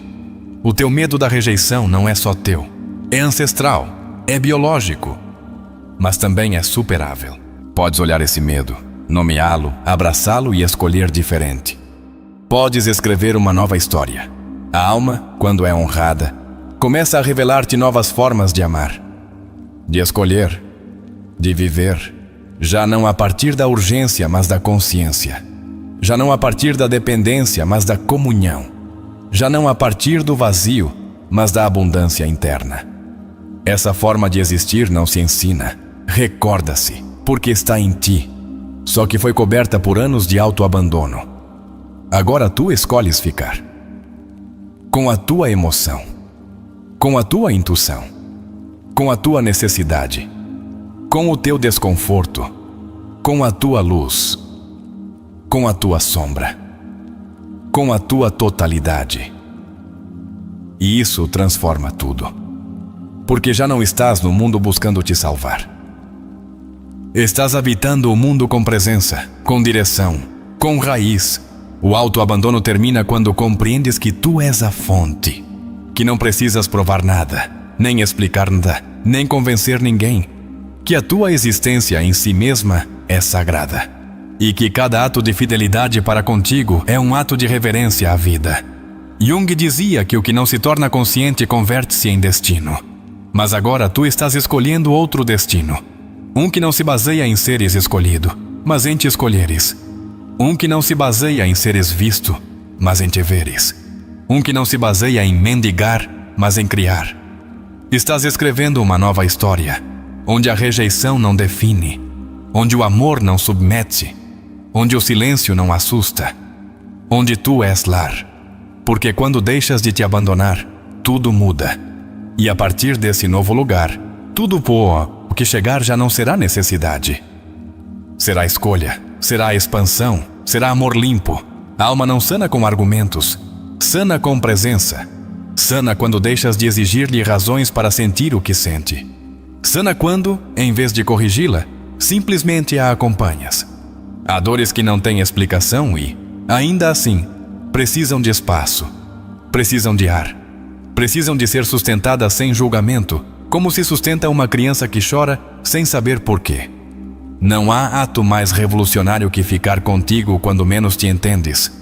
O teu medo da rejeição não é só teu. É ancestral, é biológico, mas também é superável. Podes olhar esse medo, nomeá-lo, abraçá-lo e escolher diferente. Podes escrever uma nova história. A alma, quando é honrada, começa a revelar-te novas formas de amar, de escolher, de viver, já não a partir da urgência, mas da consciência. Já não a partir da dependência, mas da comunhão. Já não a partir do vazio, mas da abundância interna. Essa forma de existir não se ensina, recorda-se, porque está em ti, só que foi coberta por anos de autoabandono. Agora tu escolhes ficar. Com a tua emoção, com a tua intuição, com a tua necessidade, com o teu desconforto, com a tua luz, com a tua sombra, com a tua totalidade. E isso transforma tudo, porque já não estás no mundo buscando te salvar. Estás habitando o mundo com presença, com direção, com raiz. O autoabandono termina quando compreendes que tu és a fonte, que não precisas provar nada, nem explicar nada, nem convencer ninguém, que a tua existência em si mesma é sagrada e que cada ato de fidelidade para contigo é um ato de reverência à vida. Jung dizia que o que não se torna consciente converte-se em destino, mas agora tu estás escolhendo outro destino, um que não se baseia em seres escolhido, mas em te escolheres. Um que não se baseia em seres visto, mas em te veres. Um que não se baseia em mendigar, mas em criar. Estás escrevendo uma nova história, onde a rejeição não define, onde o amor não submete, onde o silêncio não assusta, onde tu és lar. Porque quando deixas de te abandonar, tudo muda. E a partir desse novo lugar, tudo voa, o que chegar já não será necessidade. Será escolha, será expansão, será amor limpo. A alma não sana com argumentos, sana com presença. Sana quando deixas de exigir-lhe razões para sentir o que sente. Sana quando, em vez de corrigi-la, simplesmente a acompanhas. Há dores que não têm explicação e, ainda assim, precisam de espaço, precisam de ar, precisam de ser sustentadas sem julgamento, como se sustenta uma criança que chora sem saber porquê. Não há ato mais revolucionário que ficar contigo quando menos te entendes,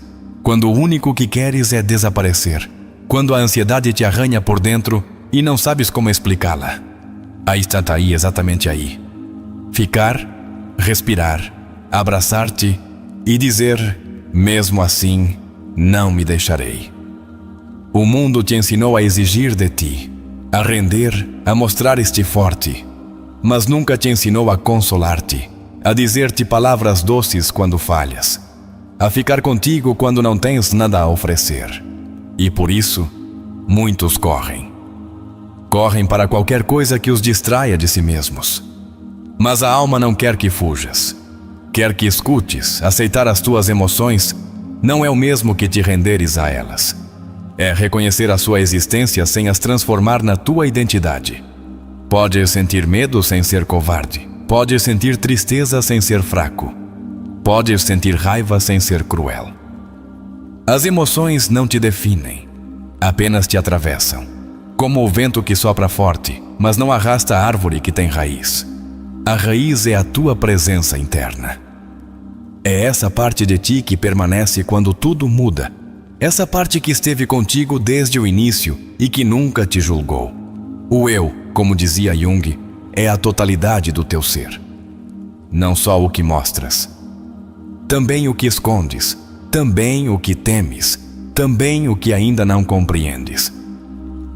quando o único que queres é desaparecer, Quando a ansiedade te arranha por dentro e não sabes como explicá-la. Aí está aí, exatamente aí. Ficar, respirar, abraçar-te e dizer: mesmo assim, não me deixarei. O mundo te ensinou a exigir de ti, a render, a mostrar-te forte, mas nunca te ensinou a consolar-te, a dizer-te palavras doces quando falhas, a ficar contigo quando não tens nada a oferecer. E por isso, muitos correm. Correm para qualquer coisa que os distraia de si mesmos. Mas a alma não quer que fujas. Quer que escutes. Aceitar as tuas emoções não é o mesmo que te renderes a elas. É reconhecer a sua existência sem as transformar na tua identidade. Podes sentir medo sem ser covarde. Podes sentir tristeza sem ser fraco. Podes sentir raiva sem ser cruel. As emoções não te definem, apenas te atravessam. Como o vento que sopra forte, mas não arrasta a árvore que tem raiz. A raiz é a tua presença interna. É essa parte de ti que permanece quando tudo muda. Essa parte que esteve contigo desde o início e que nunca te julgou. O eu, como dizia Jung, é a totalidade do teu ser. Não só o que mostras. Também o que escondes. Também o que temes. Também o que ainda não compreendes.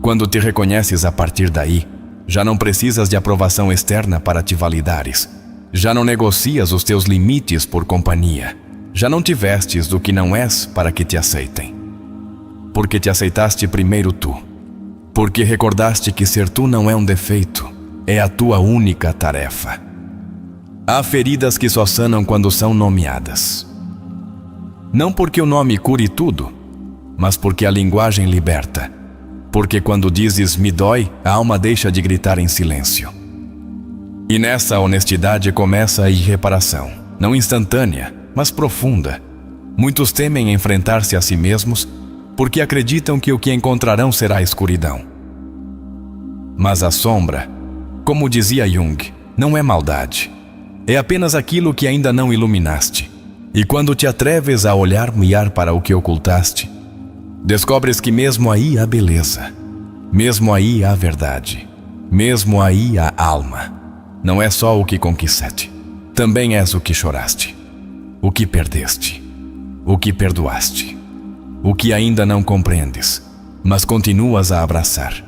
Quando te reconheces a partir daí, já não precisas de aprovação externa para te validares. Já não negocias os teus limites por companhia. Já não te vestes do que não és para que te aceitem. Porque te aceitaste primeiro tu. Porque recordaste que ser tu não é um defeito, é a tua única tarefa. Há feridas que só sanam quando são nomeadas. Não porque o nome cure tudo, mas porque a linguagem liberta. Porque quando dizes me dói, a alma deixa de gritar em silêncio. E nessa honestidade começa a irreparação, não instantânea, mas profunda. Muitos temem enfrentar-se a si mesmos porque acreditam que o que encontrarão será a escuridão. Mas a sombra, como dizia Jung, não é maldade. É apenas aquilo que ainda não iluminaste. E quando te atreves a olhar para o que ocultaste, descobres que mesmo aí há beleza, mesmo aí há verdade, mesmo aí há alma. Não é só o que conquistaste, também és o que choraste, o que perdeste, o que perdoaste, o que ainda não compreendes, mas continuas a abraçar.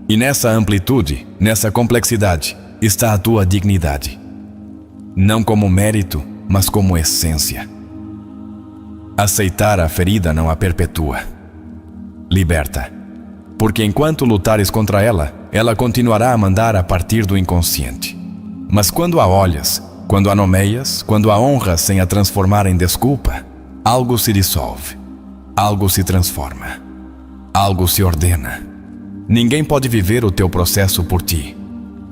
E nessa amplitude, nessa complexidade, está a tua dignidade. Não como mérito, mas como essência. Aceitar a ferida não a perpetua. Liberta. Porque enquanto lutares contra ela, ela continuará a mandar a partir do inconsciente. Mas quando a olhas, quando a nomeias, quando a honras sem a transformar em desculpa, algo se dissolve, algo se transforma, algo se ordena. Ninguém pode viver o teu processo por ti.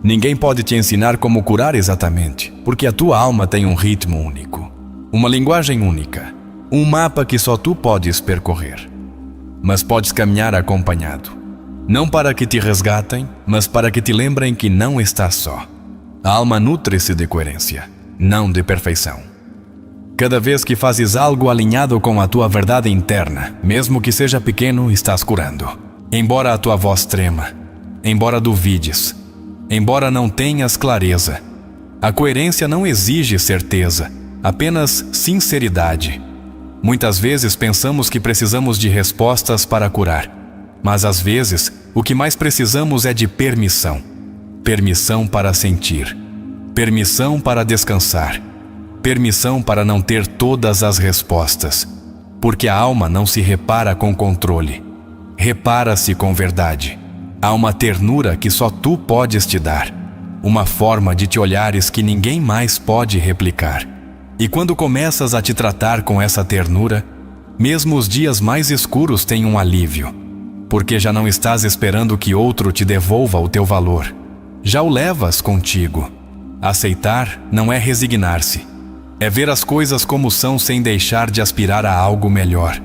Ninguém pode te ensinar como curar exatamente, porque a tua alma tem um ritmo único, uma linguagem única, um mapa que só tu podes percorrer. Mas podes caminhar acompanhado, não para que te resgatem, mas para que te lembrem que não estás só. A alma nutre-se de coerência, não de perfeição. Cada vez que fazes algo alinhado com a tua verdade interna, mesmo que seja pequeno, estás curando. Embora a tua voz trema, embora duvides, embora não tenhas clareza, a coerência não exige certeza, apenas sinceridade. Muitas vezes pensamos que precisamos de respostas para curar, mas às vezes o que mais precisamos é de permissão. Permissão para sentir, permissão para descansar, permissão para não ter todas as respostas, porque a alma não se repara com controle, repara-se com verdade. Há uma ternura que só tu podes te dar, uma forma de te olhares que ninguém mais pode replicar. E quando começas a te tratar com essa ternura, mesmo os dias mais escuros têm um alívio, porque já não estás esperando que outro te devolva o teu valor. Já o levas contigo. Aceitar não é resignar-se, é ver as coisas como são sem deixar de aspirar a algo melhor.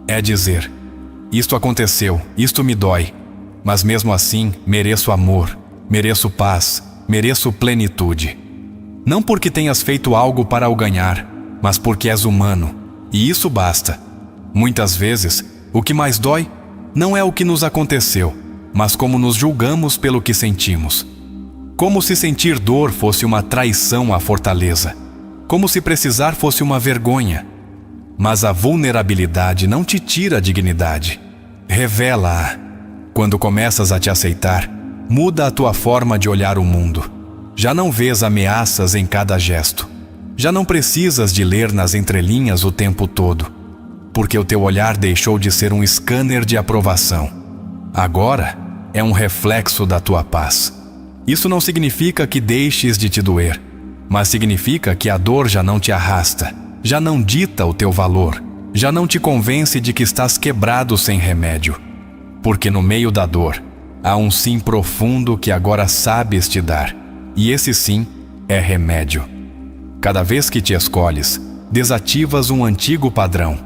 É dizer, isto aconteceu, isto me dói, mas mesmo assim mereço amor, mereço paz, mereço plenitude. Não porque tenhas feito algo para o ganhar, mas porque és humano, e isso basta. Muitas vezes, o que mais dói não é o que nos aconteceu, mas como nos julgamos pelo que sentimos. Como se sentir dor fosse uma traição à fortaleza. Como se precisar fosse uma vergonha. Mas a vulnerabilidade não te tira a dignidade. Revela-a. Quando começas a te aceitar, muda a tua forma de olhar o mundo. Já não vês ameaças em cada gesto. Já não precisas de ler nas entrelinhas o tempo todo, porque o teu olhar deixou de ser um scanner de aprovação. Agora é um reflexo da tua paz. Isso não significa que deixes de te doer, mas significa que a dor já não te arrasta, já não dita o teu valor, já não te convence de que estás quebrado sem remédio. Porque no meio da dor, há um sim profundo que agora sabes te dar, e esse sim é remédio. Cada vez que te escolhes, desativas um antigo padrão.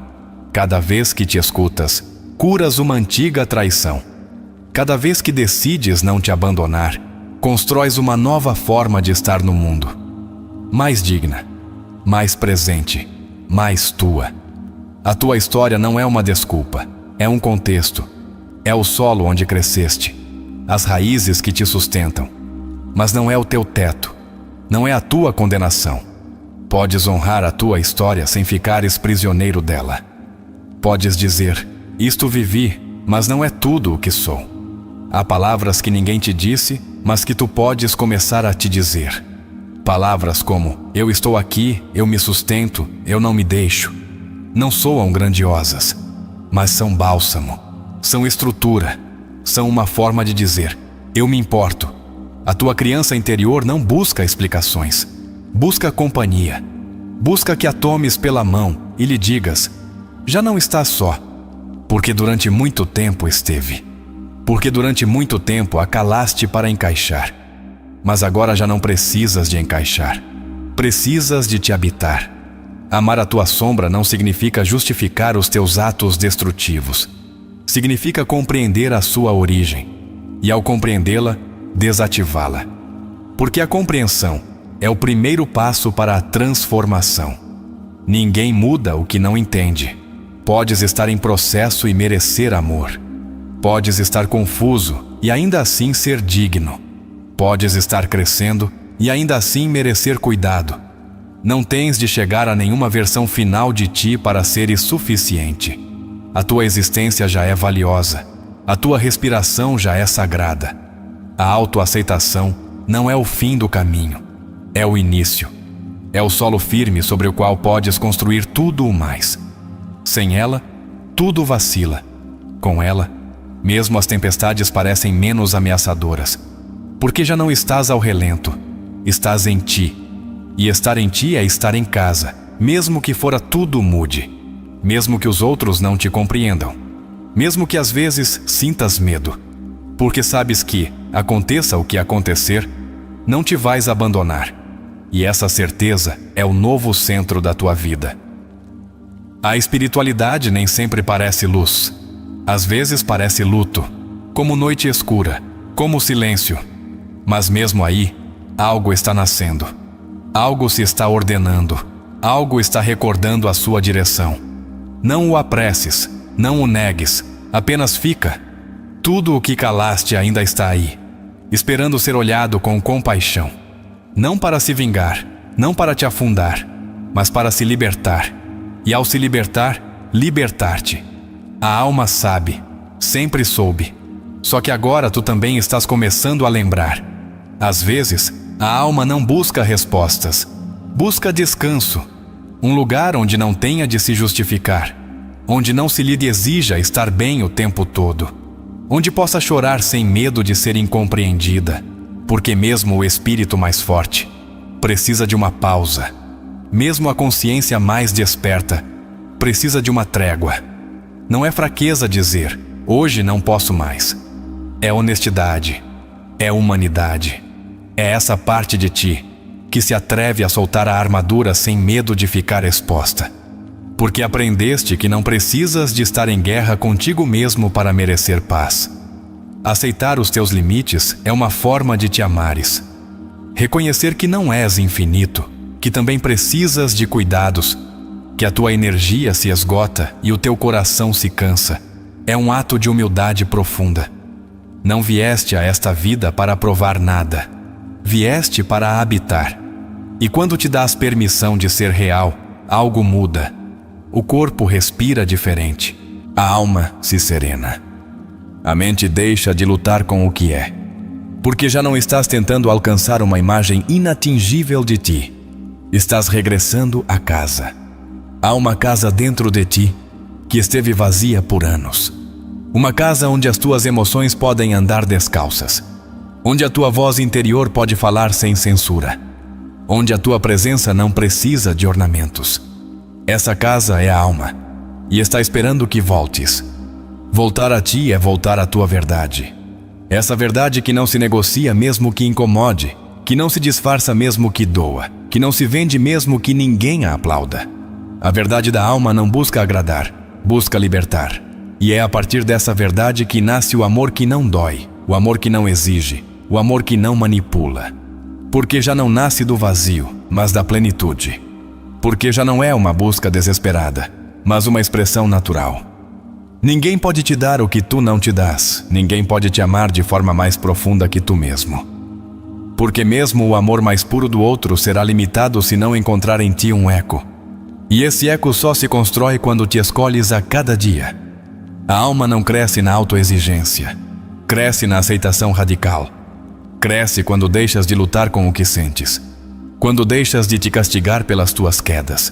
Cada vez que te escutas, curas uma antiga traição. Cada vez que decides não te abandonar, constróis uma nova forma de estar no mundo. Mais digna, mais presente, mais tua. A tua história não é uma desculpa, é um contexto. É o solo onde cresceste, as raízes que te sustentam. Mas não é o teu teto, não é a tua condenação. Podes honrar a tua história sem ficares prisioneiro dela. Podes dizer, isto vivi, mas não é tudo o que sou. Há palavras que ninguém te disse, mas que tu podes começar a te dizer. Palavras como, eu estou aqui, eu me sustento, eu não me deixo. Não soam grandiosas, mas são bálsamo. São estrutura, são uma forma de dizer, eu me importo. A tua criança interior não busca explicações, busca companhia. Busca que a tomes pela mão e lhe digas, já não estás só, porque durante muito tempo esteve. Porque durante muito tempo a calaste para encaixar. Mas agora já não precisas de encaixar, precisas de te habitar. Amar a tua sombra não significa justificar os teus atos destrutivos. Significa compreender a sua origem e, ao compreendê-la, desativá-la. Porque a compreensão é o primeiro passo para a transformação. Ninguém muda o que não entende. Podes estar em processo e merecer amor. Podes estar confuso e ainda assim ser digno. Podes estar crescendo e ainda assim merecer cuidado. Não tens de chegar a nenhuma versão final de ti para seres suficiente. A tua existência já é valiosa. A tua respiração já é sagrada. A autoaceitação não é o fim do caminho, é o início. É o solo firme sobre o qual podes construir tudo o mais. Sem ela, tudo vacila. Com ela, mesmo as tempestades parecem menos ameaçadoras. Porque já não estás ao relento, estás em ti. E estar em ti é estar em casa, mesmo que fora tudo mude. Mesmo que os outros não te compreendam. Mesmo que às vezes sintas medo. Porque sabes que, aconteça o que acontecer, não te vais abandonar. E essa certeza é o novo centro da tua vida. A espiritualidade nem sempre parece luz. Às vezes parece luto, como noite escura, como silêncio. Mas mesmo aí, algo está nascendo. Algo se está ordenando. Algo está recordando a sua direção. Não o apresses, não o negues, apenas fica. Tudo o que calaste ainda está aí, esperando ser olhado com compaixão. Não para se vingar, não para te afundar, mas para se libertar. E ao se libertar, libertar-te. A alma sabe, sempre soube. Só que agora tu também estás começando a lembrar. Às vezes, a alma não busca respostas, busca descanso. Um lugar onde não tenha de se justificar, onde não se lhe exija estar bem o tempo todo, onde possa chorar sem medo de ser incompreendida, porque mesmo o espírito mais forte precisa de uma pausa. Mesmo a consciência mais desperta precisa de uma trégua. Não é fraqueza dizer, hoje não posso mais. É honestidade, é humanidade. É essa parte de ti que se atreve a soltar a armadura sem medo de ficar exposta. Porque aprendeste que não precisas de estar em guerra contigo mesmo para merecer paz. Aceitar os teus limites é uma forma de te amares. Reconhecer que não és infinito, que também precisas de cuidados, que a tua energia se esgota e o teu coração se cansa, É um ato de humildade profunda. Não vieste a esta vida para provar nada. Vieste para a habitar. E quando te dás permissão de ser real, algo muda. O corpo respira diferente. A alma se serena. A mente deixa de lutar com o que é. Porque já não estás tentando alcançar uma imagem inatingível de ti. Estás regressando à casa. Há uma casa dentro de ti que esteve vazia por anos. Uma casa onde as tuas emoções podem andar descalças. Onde a tua voz interior pode falar sem censura. Onde a tua presença não precisa de ornamentos. Essa casa é a alma e está esperando que voltes. Voltar a ti é voltar à tua verdade. Essa verdade que não se negocia mesmo que incomode, que não se disfarça mesmo que doa, que não se vende mesmo que ninguém a aplauda. A verdade da alma não busca agradar, busca libertar. E é a partir dessa verdade que nasce o amor que não dói, o amor que não exige, o amor que não manipula. Porque já não nasce do vazio, mas da plenitude. Porque já não é uma busca desesperada, mas uma expressão natural. Ninguém pode te dar o que tu não te dás. Ninguém pode te amar de forma mais profunda que tu mesmo. Porque mesmo o amor mais puro do outro será limitado se não encontrar em ti um eco. E esse eco só se constrói quando te escolhes a cada dia. A alma não cresce na autoexigência. Cresce na aceitação radical. Cresce quando deixas de lutar com o que sentes. Quando deixas de te castigar pelas tuas quedas.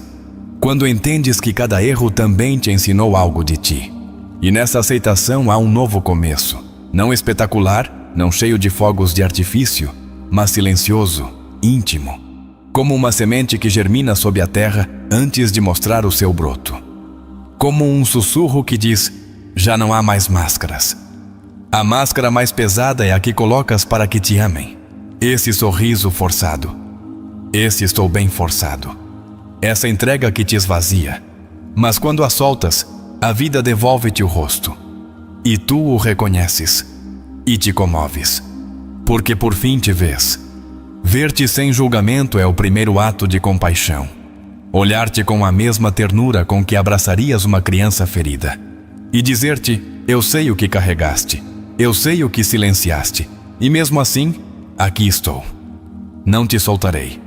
Quando entendes que cada erro também te ensinou algo de ti. E nessa aceitação há um novo começo. Não espetacular, não cheio de fogos de artifício, mas silencioso, íntimo. Como uma semente que germina sob a terra antes de mostrar o seu broto. Como um sussurro que diz, já não há mais máscaras. A máscara mais pesada é a que colocas para que te amem. Esse sorriso forçado. Esse estou bem forçado. Essa entrega que te esvazia. Mas quando a soltas, a vida devolve-te o rosto. E tu o reconheces. E te comoves. Porque por fim te vês. Ver-te sem julgamento é o primeiro ato de compaixão. Olhar-te com a mesma ternura com que abraçarias uma criança ferida. E dizer-te, eu sei o que carregaste. Eu sei o que silenciaste. E mesmo assim, aqui estou. Não te soltarei.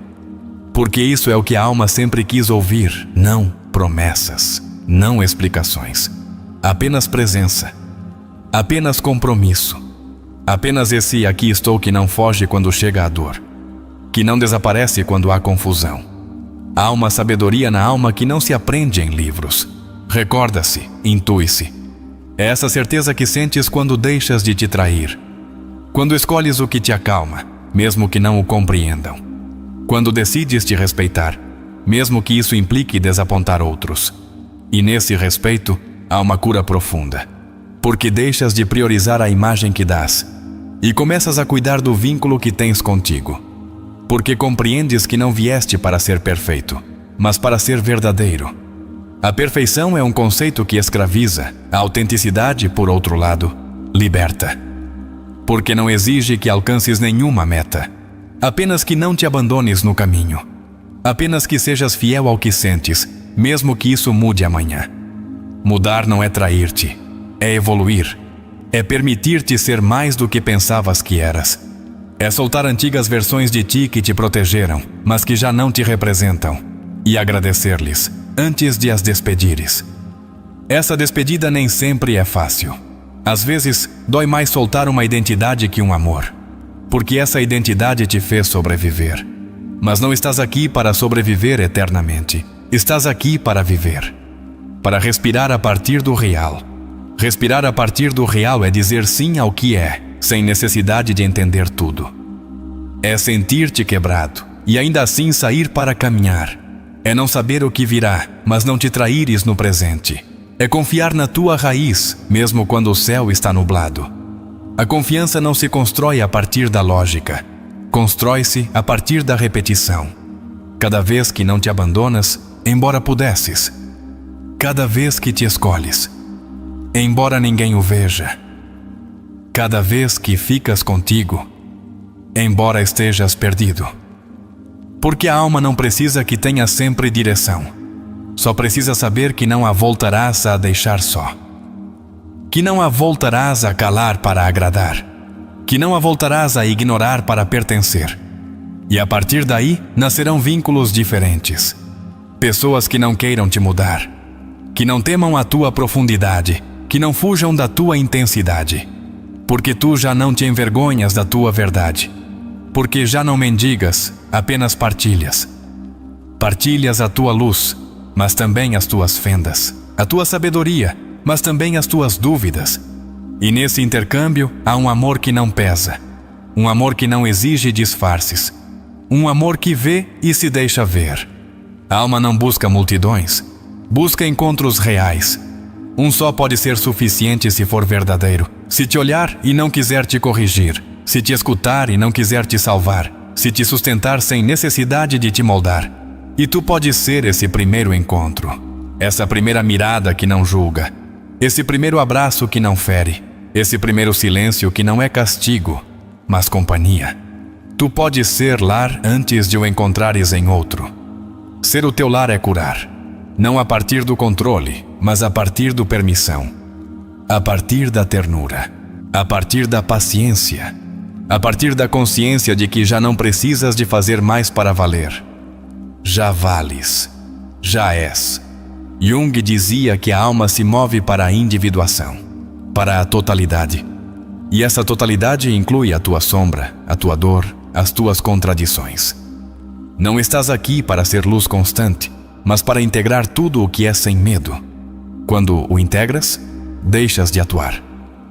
Porque isso é o que a alma sempre quis ouvir. Não promessas. Não explicações. Apenas presença. Apenas compromisso. Apenas esse aqui estou que não foge quando chega a dor. Que não desaparece quando há confusão. Há uma sabedoria na alma que não se aprende em livros. Recorda-se, intui-se. É essa certeza que sentes quando deixas de te trair. Quando escolhes o que te acalma, mesmo que não o compreendam. Quando decides te respeitar, mesmo que isso implique desapontar outros. E nesse respeito, há uma cura profunda. Porque deixas de priorizar a imagem que dás e começas a cuidar do vínculo que tens contigo. Porque compreendes que não vieste para ser perfeito, mas para ser verdadeiro. A perfeição é um conceito que escraviza, a autenticidade, por outro lado, liberta. Porque não exige que alcances nenhuma meta, apenas que não te abandones no caminho. Apenas que sejas fiel ao que sentes, mesmo que isso mude amanhã. Mudar não é trair-te, é evoluir. É permitir-te ser mais do que pensavas que eras. É soltar antigas versões de ti que te protegeram, mas que já não te representam. E agradecer-lhes, antes de as despedires. Essa despedida nem sempre é fácil. Às vezes, dói mais soltar uma identidade que um amor. Porque essa identidade te fez sobreviver. Mas não estás aqui para sobreviver eternamente. Estás aqui para viver. Para respirar a partir do real. Respirar a partir do real é dizer sim ao que é, sem necessidade de entender tudo. É sentir-te quebrado e ainda assim sair para caminhar. É não saber o que virá, mas não te traíres no presente. É confiar na tua raiz, mesmo quando o céu está nublado. A confiança não se constrói a partir da lógica. Constrói-se a partir da repetição. Cada vez que não te abandonas, embora pudesses. Cada vez que te escolhes, embora ninguém o veja. Cada vez que ficas contigo, embora estejas perdido. Porque a alma não precisa que tenha sempre direção. Só precisa saber que não a voltarás a deixar só. que não a voltarás a calar para agradar, que não a voltarás a ignorar para pertencer. E a partir daí nascerão vínculos diferentes. Pessoas que não queiram te mudar, que não temam a tua profundidade, que não fujam da tua intensidade, porque tu já não te envergonhas da tua verdade, porque já não mendigas, apenas partilhas. Partilhas a tua luz, mas também as tuas fendas, a tua sabedoria, mas também as tuas dúvidas. E nesse intercâmbio há um amor que não pesa, um amor que não exige disfarces, um amor que vê e se deixa ver. A alma não busca multidões, busca encontros reais. Um só pode ser suficiente se for verdadeiro, se te olhar e não quiser te corrigir, se te escutar e não quiser te salvar, se te sustentar sem necessidade de te moldar. E tu podes ser esse primeiro encontro, essa primeira mirada que não julga, esse primeiro abraço que não fere, esse primeiro silêncio que não é castigo, mas companhia. Tu podes ser lar antes de o encontrares em outro. Ser o teu lar é curar, não a partir do controle, mas a partir do permissão, a partir da ternura, a partir da paciência, a partir da consciência de que já não precisas de fazer mais para valer. Já vales, já és. Jung dizia que a alma se move para a individuação, para a totalidade. E essa totalidade inclui a tua sombra, a tua dor, as tuas contradições. Não estás aqui para ser luz constante, mas para integrar tudo o que é sem medo. Quando o integras, deixas de atuar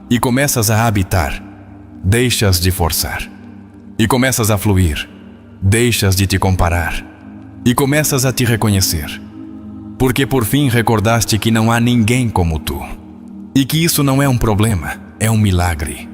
e começas a habitar, deixas de forçar e começas a fluir, deixas de te comparar e começas a te reconhecer. Porque por fim recordaste que não há ninguém como tu e que isso não é um problema, é um milagre.